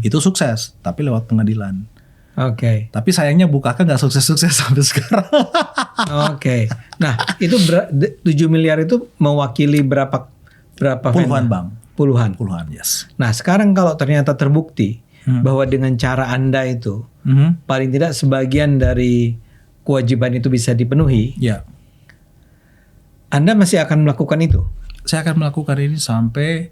Itu sukses, tapi lewat pengadilan. Oke. Tapi sayangnya Bukaka nggak sukses-sukses sampai sekarang. Oke. Nah, itu 7 miliar itu mewakili berapa Puluhan bang. Puluhan, yes. Nah, sekarang kalau ternyata terbukti bahwa dengan cara Anda itu paling tidak sebagian dari kewajiban itu bisa dipenuhi, Ya, Anda masih akan melakukan itu. saya akan melakukan ini sampai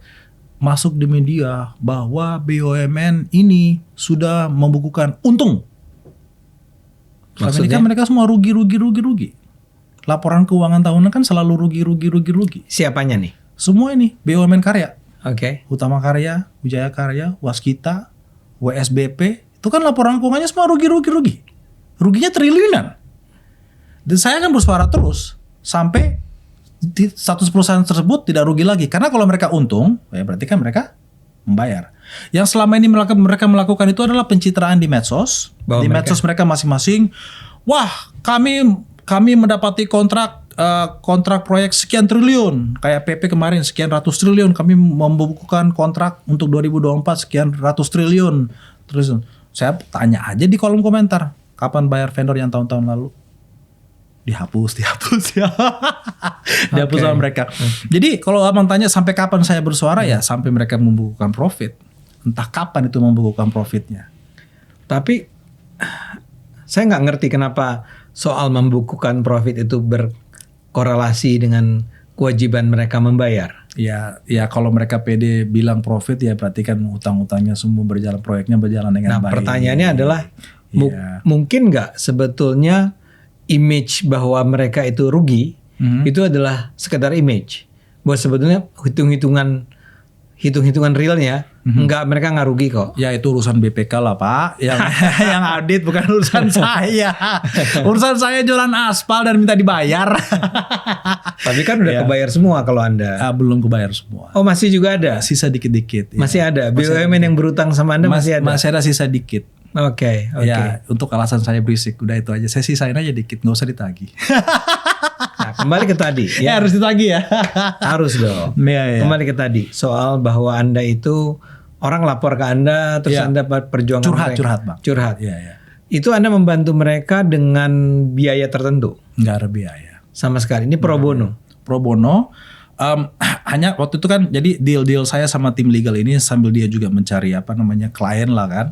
masuk di media bahwa BUMN ini sudah membukukan untung. Selama ini kan Maksudnya? mereka semua rugi. Laporan keuangan tahunan kan selalu rugi. Siapanya nih? Semua ini BUMN karya, Oke. Utama Karya, Wijaya Karya, Waskita, WSBP, itu kan laporan keuangannya semua rugi. Ruginya triliunan. Dan saya akan bersuara terus sampai status perusahaan tersebut tidak rugi lagi. Karena kalau mereka untung, ya berarti kan mereka membayar. Yang selama ini mereka melakukan itu adalah pencitraan di medsos. Bahwa Di mereka- medsos mereka masing-masing, wah kami mendapati kontrak proyek sekian triliun. Kayak PP kemarin sekian ratus triliun. Kami membukukan kontrak untuk 2024 sekian ratus triliun. Terus saya tanya aja di kolom komentar, kapan bayar vendor yang tahun-tahun lalu? Dihapus ya. Dihapus Oke. sama mereka. Jadi kalau abang tanya sampai kapan saya bersuara, ya sampai mereka membukukan profit. Entah kapan itu membukukan profitnya. Tapi saya nggak ngerti kenapa soal membukukan profit itu berkorelasi dengan kewajiban mereka membayar. Ya kalau mereka pede bilang profit, ya berarti kan utang-utangnya semua berjalan, proyeknya berjalan dengan Nah, baik. pertanyaannya adalah Iya. mungkin nggak sebetulnya image bahwa mereka itu rugi itu adalah sekedar image. Bahwa sebetulnya hitung-hitungan realnya mereka nggak rugi kok. Ya itu urusan BPK lah Pak, yang yang audit, bukan urusan saya. Urusan saya jualan aspal dan minta dibayar. Tapi kan udah Ya. kebayar semua kalau Anda. Belum kebayar semua. Oh, masih juga ada. Sisa dikit-dikit. ya. Masih ada. BUMN yang berutang sama Anda masih ada. Masih ada sisa dikit. Oke. Ya untuk alasan saya berisik, udah itu aja. Saya sisain aja dikit, nggak usah ditagih. Nah, kembali ke tadi Ya harus ditagih ya. Harus dong. Ya. Kembali ke tadi soal bahwa Anda itu orang lapor ke Anda terus Ya. Anda perjuangan mereka. Curhat Bang. Curhat. Iya. Itu Anda membantu mereka dengan biaya tertentu Nggak ada biaya. sama sekali. Ini pro bono. Pro bono. Hanya waktu itu kan jadi deal saya sama tim legal ini sambil dia juga mencari klien lah kan.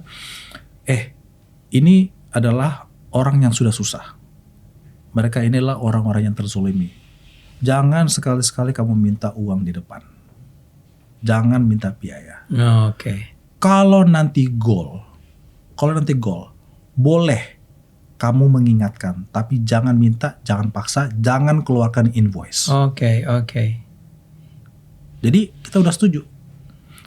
Ini adalah orang yang sudah susah. Mereka inilah orang-orang yang terzolimi. Jangan sekali-sekali kamu minta uang di depan. Jangan minta biaya. Oke. Kalau nanti goal, boleh kamu mengingatkan, tapi jangan minta, jangan paksa, jangan keluarkan invoice. Oke. Jadi kita udah setuju.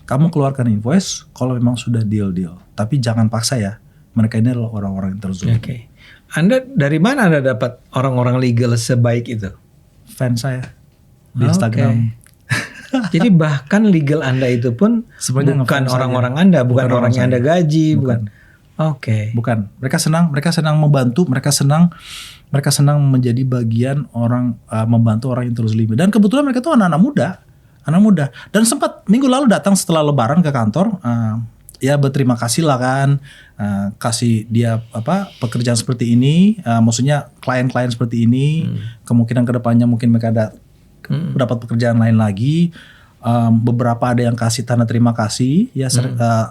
Kamu keluarkan invoice kalau memang sudah deal. Tapi jangan paksa ya. Mereka ini adalah orang-orang yang terzolimi. Oke. Anda dari mana Anda dapat orang-orang legal sebaik itu? Fans saya di Oke. Instagram. Jadi bahkan legal Anda itu pun Sebenarnya bukan ngefans orang-orang saja. Anda, bukan Bukan orang orang yang Anda saya. gaji, Bukan. bukan. Oke. Bukan. Mereka senang membantu, mereka senang menjadi bagian orang, membantu orang yang terzolimi. Dan kebetulan mereka tuh anak-anak muda. Dan sempat minggu lalu datang setelah lebaran ke kantor, ya berterima kasih lah kan, kasih dia pekerjaan seperti ini, maksudnya klien-klien seperti ini, kemungkinan kedepannya mungkin mereka dapat pekerjaan lain lagi. Beberapa ada yang kasih tanda terima kasih, ya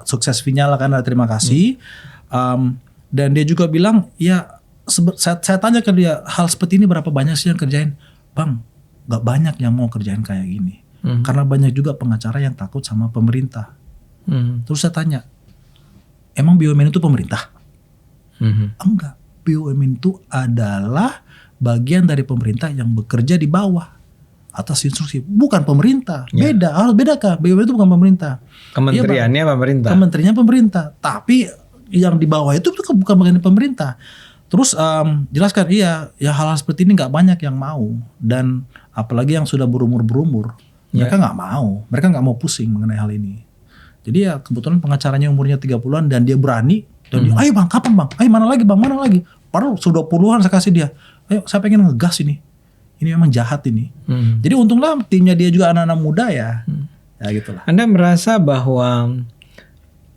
sukses fee-nya lah kan, ada terima kasih. Dan dia juga bilang, ya saya tanya ke dia, hal seperti ini berapa banyak sih yang kerjain? Bang, gak banyak yang mau kerjain kayak gini. Karena banyak juga pengacara yang takut sama pemerintah. Terus saya tanya, emang BUMN itu pemerintah? Enggak, BUMN itu adalah bagian dari pemerintah yang bekerja di bawah atas instruksi, bukan pemerintah. Beda, harus bedakan. BUMN itu bukan pemerintah. Kementeriannya pemerintah. Kementeriannya pemerintah, tapi yang di bawah itu bukan bagian dari pemerintah. Terus jelaskan, ya hal-hal seperti ini nggak banyak yang mau, dan apalagi yang sudah berumur, mereka nggak mau, mau pusing mengenai hal ini. Jadi ya kebetulan pengacaranya umurnya 30-an dan dia berani, dan dia, ayo bang, kapan bang? Ayo mana lagi? Padahal sudah puluhan saya kasih dia. Ayo, saya pengen ngegas ini memang jahat ini. Jadi untunglah timnya dia juga anak-anak muda ya. Ya gitulah. Anda merasa bahwa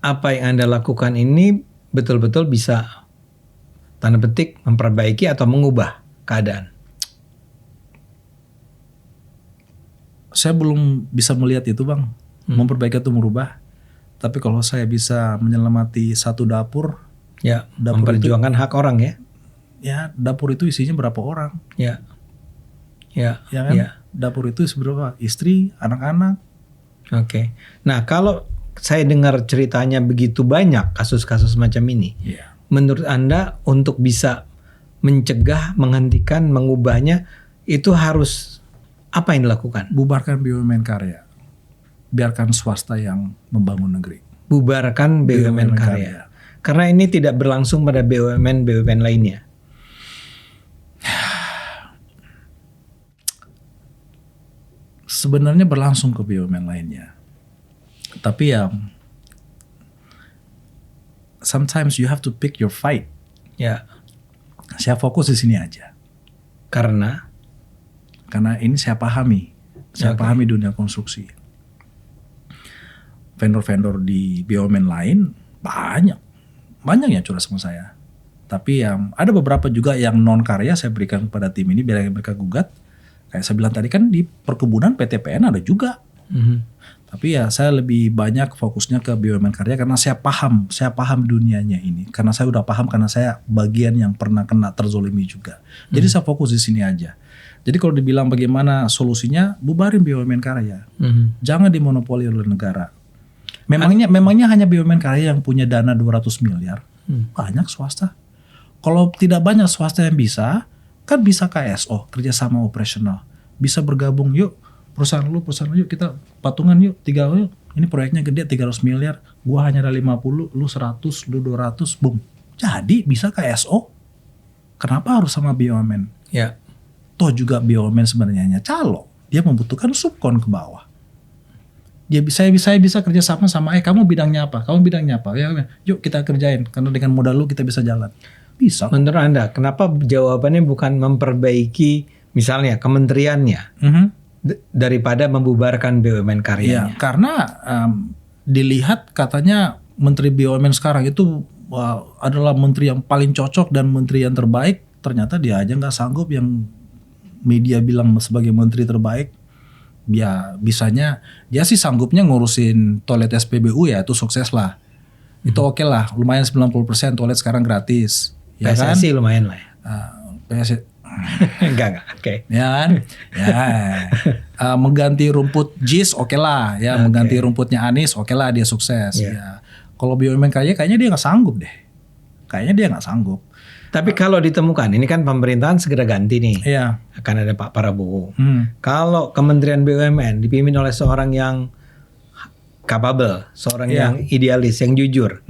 apa yang Anda lakukan ini betul-betul bisa tanda petik memperbaiki atau mengubah keadaan? Saya belum bisa melihat itu bang, memperbaiki atau merubah. Tapi kalau saya bisa menyelamati satu dapur, Ya, Dapur memperjuangkan hak orang ya. ya dapur itu isinya berapa orang? Ya. Ya. Ya kan? Ya. Dapur itu seberapa? Istri, anak-anak. Oke. Nah, kalau saya dengar ceritanya begitu banyak kasus-kasus macam ini, Iya. menurut Anda untuk bisa mencegah, menghentikan, mengubahnya itu harus apa yang dilakukan? Bubarkan BUMN karya. Biarkan swasta yang membangun negeri. Bubarkan BUMN karya. Karena ini tidak berlangsung pada BUMN lainnya. Sebenarnya berlangsung ke BUMN lainnya. Tapi ya sometimes you have to pick your fight. Ya, Saya fokus di sini aja. karena Karena ini saya pahami. Saya Oke. pahami dunia konstruksi. Vendor-vendor di BUMN lain banyak yang curhat sama saya. Tapi yang ada beberapa juga yang non karya saya berikan kepada tim ini biar mereka gugat. Kayak saya bilang tadi kan di perkebunan PTPN ada juga. Tapi ya saya lebih banyak fokusnya ke BUMN karya karena saya paham dunianya ini. Karena saya udah paham karena saya bagian yang pernah kena terzolimi juga. Jadi saya fokus di sini aja. Jadi kalau dibilang bagaimana solusinya, bubarin BUMN karya. Jangan dimonopoli oleh negara. Memangnya hanya BUMN karya yang punya dana 200 miliar. Banyak swasta. Kalau tidak banyak swasta yang bisa, kan bisa KSO, kerjasama operasional. Bisa bergabung, yuk perusahaan lu yuk kita patungan yuk, 3 yuk. Ini proyeknya gede 300 miliar, gua hanya ada 50, lu 100, lu 200, boom. Jadi bisa KSO. Kenapa harus sama BUMN? ya, Toh juga BUMN sebenarnya hanya calo. Dia membutuhkan subkon ke bawah. Saya bisa kerja sama kamu bidangnya apa? Kamu bidangnya apa? Ya, yuk kita kerjain. Karena dengan modal lu kita bisa jalan. Bisa. menurut Anda kenapa jawabannya bukan memperbaiki misalnya kementeriannya daripada membubarkan BUMN Iya, karyanya? karena dilihat katanya Menteri BUMN sekarang itu adalah menteri yang paling cocok dan menteri yang terbaik. Ternyata dia aja nggak sanggup yang media bilang sebagai menteri terbaik. Ya bisanya dia sih sanggupnya ngurusin toilet SPBU ya itu sukses lah. Itu oke lah, lumayan 90% toilet sekarang gratis. Ya kan? PSSI lumayan lah ya. PSSI Enggak. Oke. ya kan? Ya. Mengganti rumput JIS oke lah ya, mengganti rumputnya Anies oke lah dia sukses. Iya. Ya. Kalau BUMN kayaknya dia nggak sanggup deh. Kayaknya dia nggak sanggup. Tapi kalau ditemukan, ini kan pemerintahan segera ganti nih. Iya. Akan ada Pak Prabowo. Kalau Kementerian BUMN dipimpin oleh seorang yang capable, seorang yang idealis, yang jujur,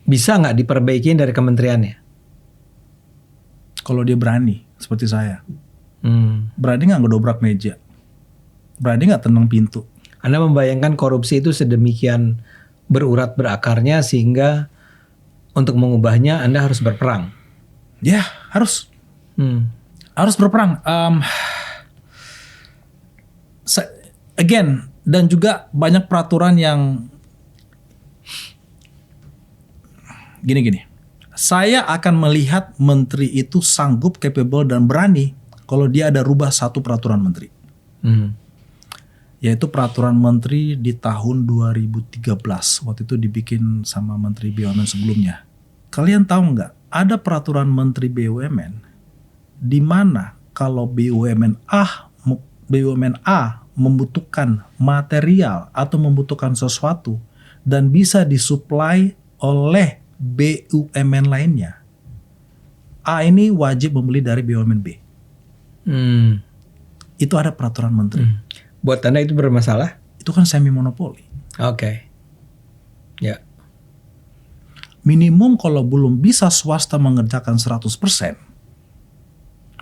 bisa nggak diperbaikin dari kementeriannya? Kalau dia berani seperti saya, berani nggak ngedobrak meja, berani nggak tenang pintu. Anda membayangkan korupsi itu sedemikian berurat berakarnya sehingga untuk mengubahnya Anda harus berperang. Ya harus berperang. Again, dan juga banyak peraturan yang gini. Saya akan melihat menteri itu sanggup, capable dan berani kalau dia ada rubah satu peraturan menteri. Yaitu peraturan menteri di tahun 2013. Waktu itu dibikin sama menteri BUMN sebelumnya. Kalian tahu nggak? Ada peraturan menteri BUMN di mana kalau BUMN A membutuhkan material atau membutuhkan sesuatu dan bisa disuplai oleh BUMN lainnya, A ini wajib membeli dari BUMN B. Itu ada peraturan menteri. Buat Anda itu bermasalah? Itu kan semi monopoli. Oke. Ya. Minimum kalau belum bisa swasta mengerjakan 100%,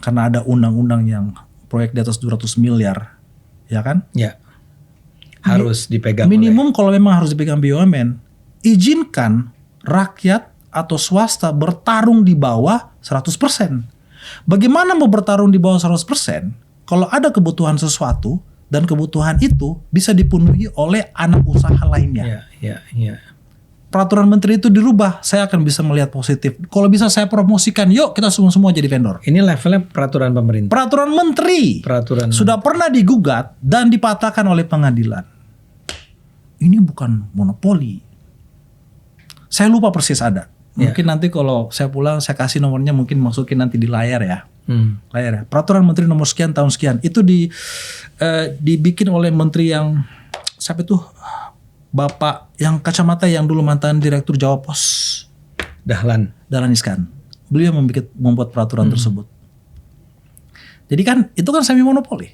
karena ada undang-undang yang proyek di atas 200 miliar, ya kan? Ya. Harus dipegang Minimum kalau memang harus dipegang BUMN, izinkan rakyat atau swasta bertarung di bawah 100%. Bagaimana mau bertarung di bawah 100% kalau ada kebutuhan sesuatu dan kebutuhan itu bisa dipenuhi oleh anak usaha lainnya? Ya. Peraturan menteri itu dirubah, saya akan bisa melihat positif. Kalau bisa saya promosikan, yuk kita semua jadi vendor. Ini levelnya peraturan pemerintah. Peraturan menteri Peraturan sudah pernah digugat dan dipatahkan oleh pengadilan. ini bukan monopoli. Saya lupa persis ada. Mungkin nanti kalau saya pulang saya kasih nomornya, mungkin masukin nanti di layar ya. Layar ya. Peraturan Menteri nomor sekian tahun sekian itu dibikin oleh menteri yang siapa itu? Bapak yang kacamata yang dulu mantan direktur Jawa Pos. Dahlan Iskan. Beliau membuat peraturan tersebut. Jadi kan itu kan semi monopoli.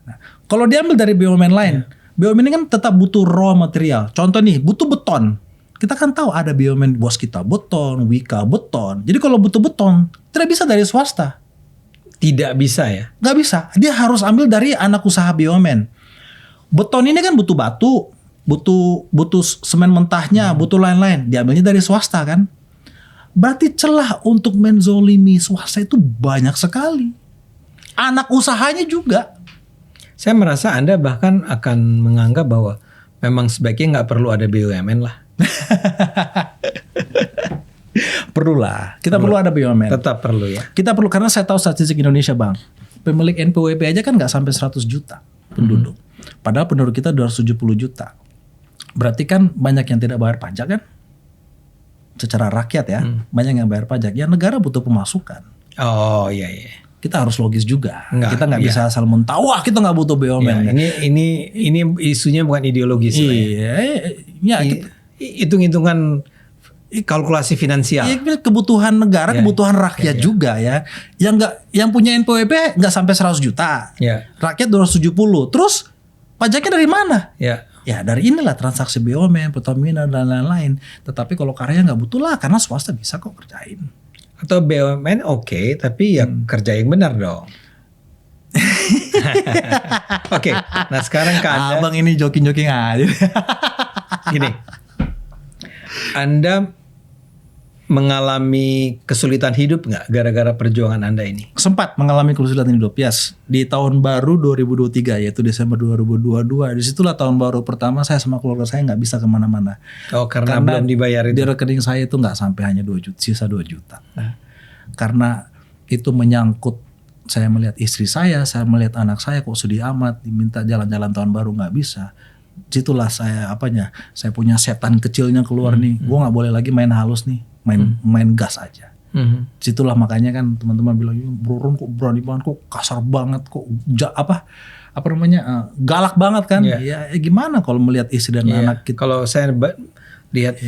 Nah, kalau diambil dari BUMN lain, BUMN ini kan tetap butuh raw material. Contoh nih, butuh beton. Kita kan tahu ada BUMN bos kita beton, Wika beton. Jadi kalau butuh beton, tidak bisa dari swasta. tidak bisa ya. Nggak bisa. Dia harus ambil dari anak usaha BUMN. Beton ini kan butuh batu, butuh semen mentahnya, butuh lain-lain. Diambilnya dari swasta kan. Berarti celah untuk menzolimi swasta itu banyak sekali. Anak usahanya juga. Saya merasa Anda bahkan akan menganggap bahwa memang sebaiknya nggak perlu ada BUMN lah. Perlulah. Kita perlu ada BUMN. Tetap perlu ya. Kita perlu, karena saya tahu statistik Indonesia Bang. Pemilik NPWP aja kan nggak sampai 100 juta penduduk. Padahal penduduk kita 270 juta. Berarti kan banyak yang tidak bayar pajak kan? Secara rakyat ya. Banyak yang bayar pajak. Ya negara butuh pemasukan. Oh iya iya. Kita harus logis juga. Enggak, Kita nggak bisa asal mentah. Wah kita nggak butuh BUMN. Ya, ini isunya bukan ideologis lah ya. Iya. Hitung-hitungan kalkulasi finansial. Iya, kebutuhan negara, kebutuhan rakyat juga ya. Yang punya NPWP nggak sampai 100 juta. Ya. Rakyat 270. Terus pajaknya dari mana? Ya. Ya dari inilah transaksi BUMN, Pertamina dan lain-lain. Tetapi kalau karya nggak butuh lah, karena swasta bisa kok kerjain. Atau BUMN oke, tapi ya kerja yang benar dong. Oke, nah sekarang ke Anda. Abang ini joking-joking aja. Gini, Anda mengalami kesulitan hidup nggak gara-gara perjuangan Anda ini? Sempat mengalami kesulitan hidup, yes. Di tahun baru 2023, yaitu Desember 2022. Disitulah tahun baru pertama saya sama keluarga saya nggak bisa kemana-mana. Oh, karena belum dibayar itu? Di rekening saya itu nggak sampai hanya 2 juta, sisa 2 juta. Karena itu menyangkut, saya melihat istri saya melihat anak saya kok sedih amat, diminta jalan-jalan tahun baru nggak bisa. Situlah saya saya punya setan kecilnya keluar nih. Gue nggak boleh lagi main halus nih, main gas aja. Situlah makanya kan teman-teman bilang, Bro Ron kok berani banget, kok kasar banget, kok galak banget kan? Ya gimana kalau melihat istri dan anak kita. Kalau saya lihat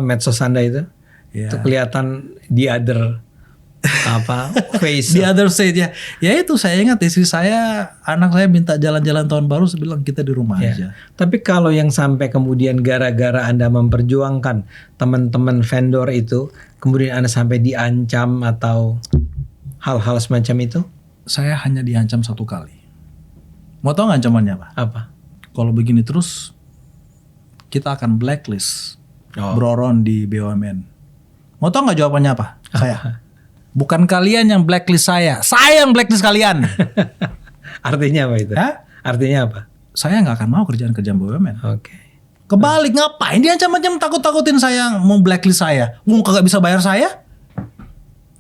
medsos Anda itu kelihatan the other face. The other side ya. Ya itu saya ingat istri saya, anak saya minta jalan-jalan tahun baru, saya bilang kita di rumah aja. Tapi kalau yang sampai kemudian gara-gara Anda memperjuangkan teman-teman vendor itu, kemudian Anda sampai diancam atau hal-hal semacam itu? Saya hanya diancam 1 kali. Mau tahu nggak ancamannya apa? Apa? Kalau begini terus kita akan blacklist Bro Ron di BUMN. Mau tahu nggak jawabannya apa? Saya. Bukan kalian yang blacklist saya yang blacklist kalian. Artinya apa itu? Artinya apa? Saya nggak akan mau kerjaan BUMN. Oke. Kebalik, ngapain dia ancam-ancam takut-takutin saya mau blacklist saya? Mau kagak bisa bayar saya?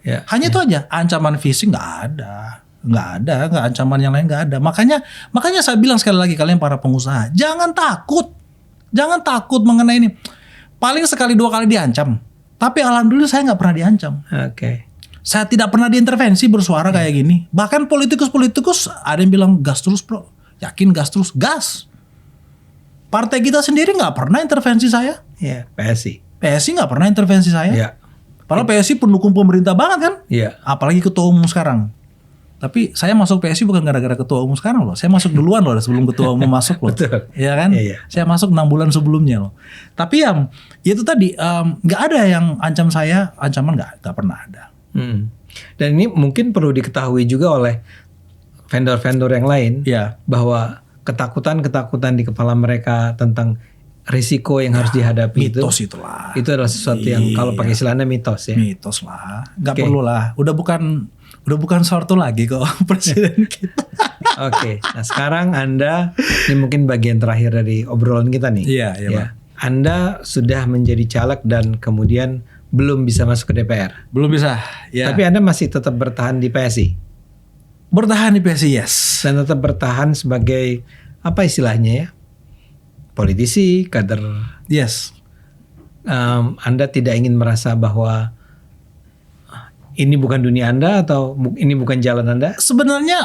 Ya. Hanya itu aja. Ancaman fisik nggak ada, nggak ancaman yang lain nggak ada. Makanya saya bilang sekali lagi, kalian para pengusaha, jangan takut mengenai ini. Paling sekali 2 kali diancam, tapi alhamdulillah saya nggak pernah diancam. Oke. Saya tidak pernah diintervensi bersuara kayak gini. Bahkan politikus ada yang bilang gas terus bro. Yakin gas terus? Gas. Partai kita sendiri nggak pernah intervensi saya. Iya, PSI. PSI nggak pernah intervensi saya. Iya. Padahal PSI pendukung pemerintah banget kan. Iya. Apalagi ketua umum sekarang. Tapi saya masuk PSI bukan gara-gara ketua umum sekarang loh. Saya masuk duluan loh sebelum ketua umum masuk loh. Betul. Iya kan? Iya. Saya masuk 6 bulan sebelumnya loh. Tapi yang itu tadi nggak ada yang ancam saya. Ancaman nggak pernah ada. Dan ini mungkin perlu diketahui juga oleh vendor-vendor yang lain, bahwa ketakutan-ketakutan di kepala mereka tentang risiko yang harus dihadapi mitos itu adalah sesuatu yang kalau pakai istilahnya mitos ya. Mitos lah, nggak perlu lah. Udah bukan Soeharto lagi kok presiden kita. Oke, nah sekarang Anda ini mungkin bagian terakhir dari obrolan kita nih. Iya. Pak. Anda sudah menjadi caleg dan kemudian belum bisa masuk ke DPR. Belum bisa. Ya. Tapi Anda masih tetap bertahan di PSI. Bertahan di PSI, yes. Dan tetap bertahan sebagai apa istilahnya ya? politisi, kader Yes. Anda tidak ingin merasa bahwa ini bukan dunia Anda atau ini bukan jalan Anda? Sebenarnya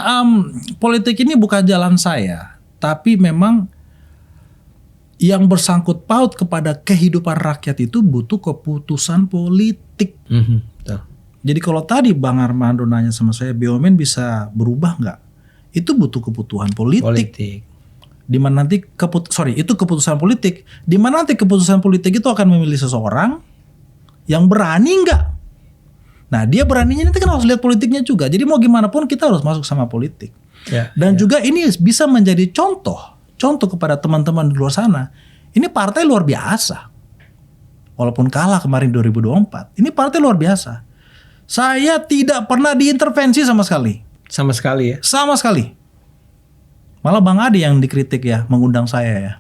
politik ini bukan jalan saya, tapi memang yang bersangkut paut kepada kehidupan rakyat itu butuh keputusan politik. Betul. Jadi kalau tadi Bang Armando nanya sama saya, BUMN bisa berubah nggak? Itu butuh kebutuhan politik. Di mana nanti itu keputusan politik. Di mana nanti keputusan politik itu akan memilih seseorang yang berani nggak? Nah, dia beraninya nanti kan harus lihat politiknya juga. Jadi mau gimana pun kita harus masuk sama politik. Dan juga ini bisa menjadi contoh kepada teman-teman di luar sana. Ini partai luar biasa. Walaupun kalah kemarin 2024, ini partai luar biasa. Saya tidak pernah diintervensi sama sekali. Sama sekali ya. Sama sekali. Malah Bang Adi yang dikritik ya, mengundang saya ya.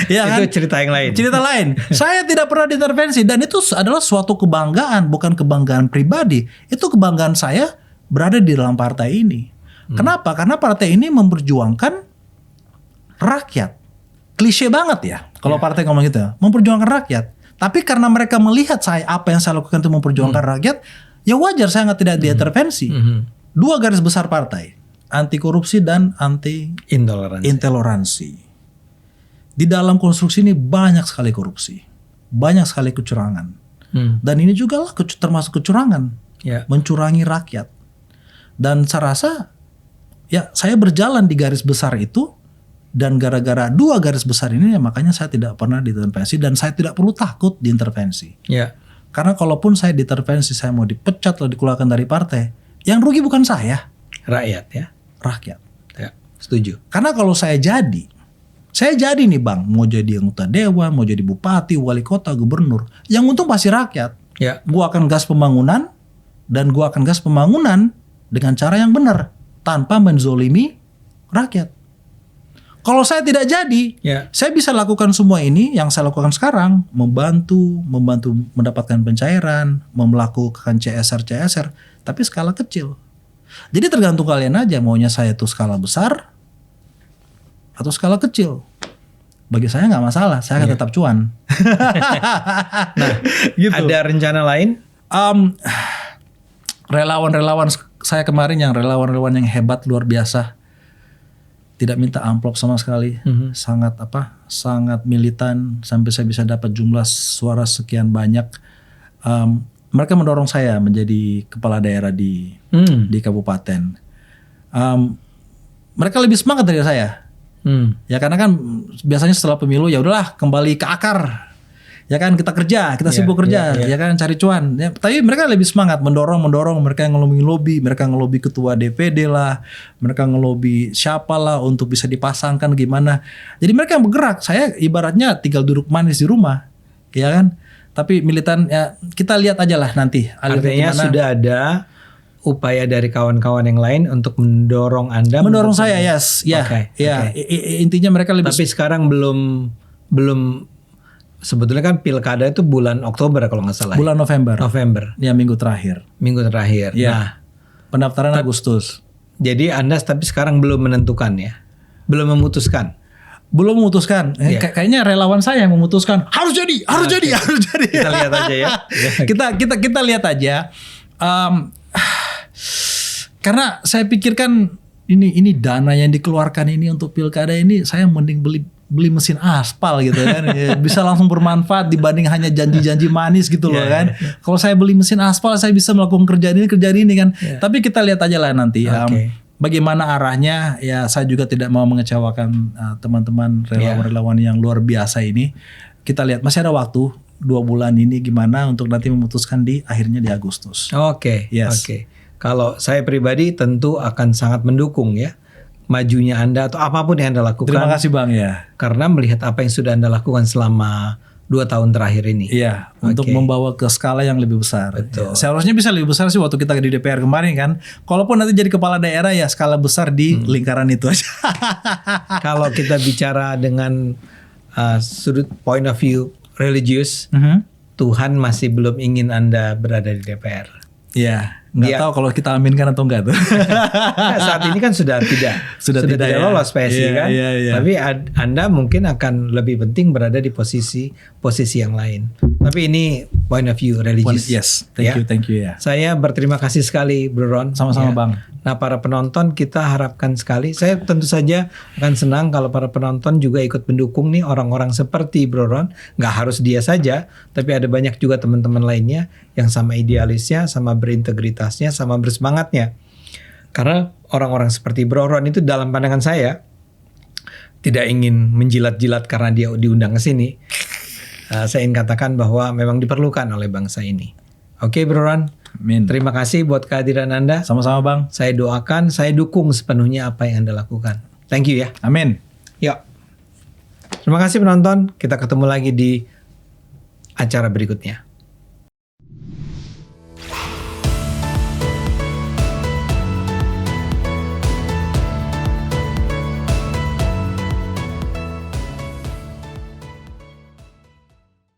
Ya kan? Itu cerita yang lain. Cerita lain. Saya tidak pernah diintervensi dan itu adalah suatu kebanggaan, bukan kebanggaan pribadi. Itu kebanggaan saya berada di dalam partai ini. Kenapa? Karena partai ini memperjuangkan rakyat. Klise banget ya kalau partai ngomong gitu, memperjuangkan rakyat. Tapi karena mereka melihat apa yang saya lakukan itu memperjuangkan rakyat, ya wajar saya tidak diintervensi. Dua garis besar partai, anti korupsi dan anti intoleransi. Di dalam konstruksi ini banyak sekali korupsi, banyak sekali kecurangan. Dan ini juga lah termasuk kecurangan, mencurangi rakyat. Dan saya rasa ya saya berjalan di garis besar itu. Dan gara-gara dua garis besar ini ya makanya saya tidak pernah diintervensi dan saya tidak perlu takut diintervensi. Karena kalaupun saya diintervensi, saya mau dipecat atau dikeluarkan dari partai, yang rugi bukan saya, rakyat ya. Rakyat. Ya, setuju. Karena kalau saya jadi nih Bang, mau jadi anggota dewan, mau jadi bupati, wali kota, gubernur, yang untung pasti rakyat. Gua akan gas pembangunan dan gua akan gas pembangunan dengan cara yang benar tanpa menzolimi rakyat. Kalau saya tidak jadi, saya bisa lakukan semua ini yang saya lakukan sekarang, membantu mendapatkan pencairan, melakukan CSR, tapi skala kecil. Jadi tergantung kalian aja maunya saya itu skala besar atau skala kecil. Bagi saya nggak masalah, saya akan tetap cuan. Nah, gitu. Ada rencana lain? Relawan-relawan saya kemarin yang relawan-relawan yang hebat luar biasa. Tidak minta amplop sama sekali, sangat militan sampai saya bisa dapat jumlah suara sekian banyak. Mereka mendorong saya menjadi kepala daerah di kabupaten. Mereka lebih semangat dari saya, ya karena kan biasanya setelah pemilu ya udahlah kembali ke akar. Ya kan kita kerja, kita sibuk kerja, ya kan cari cuan. Ya, tapi mereka lebih semangat mendorong. Mereka yang ngelobi, mereka ngelobi ketua DPD lah, mereka ngelobi siapa lah untuk bisa dipasangkan gimana. Jadi mereka yang bergerak. Saya ibaratnya tinggal duduk manis di rumah, ya kan. Tapi militan ya kita lihat aja lah nanti. Artinya sudah ada upaya dari kawan-kawan yang lain untuk mendorong Anda. Mendorong saya, yes, ya, intinya mereka lebih. Tapi sekarang belum. Sebetulnya kan pilkada itu bulan Oktober kalau nggak salah. Bulan November. Ya, minggu terakhir. Ya. Nah, pendaftaran Agustus. Jadi Anda tapi sekarang belum menentukan ya, belum memutuskan. Kayaknya relawan saya yang memutuskan. Harus jadi. Kita lihat aja ya. kita lihat aja. Karena saya pikirkan ini dana yang dikeluarkan ini untuk pilkada ini, saya mending beli mesin aspal gitu kan, bisa langsung bermanfaat dibanding hanya janji-janji manis gitu loh kan. Kalau saya beli mesin aspal, saya bisa melakukan kerjaan ini kan. Tapi kita lihat aja lah nanti bagaimana arahnya. Ya saya juga tidak mau mengecewakan teman-teman relawan-relawan yang luar biasa ini. Kita lihat masih ada waktu 2 bulan ini gimana untuk nanti memutuskan akhirnya di Agustus. Oke. Kalau saya pribadi tentu akan sangat mendukung ya majunya Anda atau apapun yang Anda lakukan. Terima kasih Bang ya. Karena melihat apa yang sudah Anda lakukan selama 2 tahun terakhir ini. Iya, untuk membawa ke skala yang lebih besar. Betul. Ya, seharusnya bisa lebih besar sih waktu kita di DPR kemarin kan. Kalaupun nanti jadi kepala daerah ya skala besar di lingkaran itu aja. Kalau kita bicara dengan sudut point of view religius, Tuhan masih belum ingin Anda berada di DPR. Iya. Nggak Dia- tahu kalau kita aminkan atau enggak tuh. Nah, saat ini kan sudah Sudah tidak ya. lolos PSI Iya, kan. iya, iya. Tapi Anda mungkin akan lebih penting berada di posisi yang lain. Tapi ini point of view religious. Yes, Ya. thank you ya. Saya berterima kasih sekali Bro Ron. Sama-sama, Ya. Bang. Nah, para penonton kita harapkan sekali. Saya tentu saja akan senang kalau para penonton juga ikut mendukung nih orang-orang seperti Bro Ron. Nggak harus dia saja, tapi ada banyak juga teman-teman lainnya yang sama idealisnya, sama berintegritasnya, sama bersemangatnya. Karena orang-orang seperti Bro Ron itu dalam pandangan saya tidak ingin menjilat-jilat karena dia diundang ke sini. Saya ingin katakan bahwa memang diperlukan oleh bangsa ini. Oke Bro Ron. Amin. Terima kasih buat kehadiran Anda. Sama-sama Bang. Saya doakan, saya dukung sepenuhnya apa yang Anda lakukan. Thank you ya. Amin. Yuk. Terima kasih penonton. Kita ketemu lagi di acara berikutnya.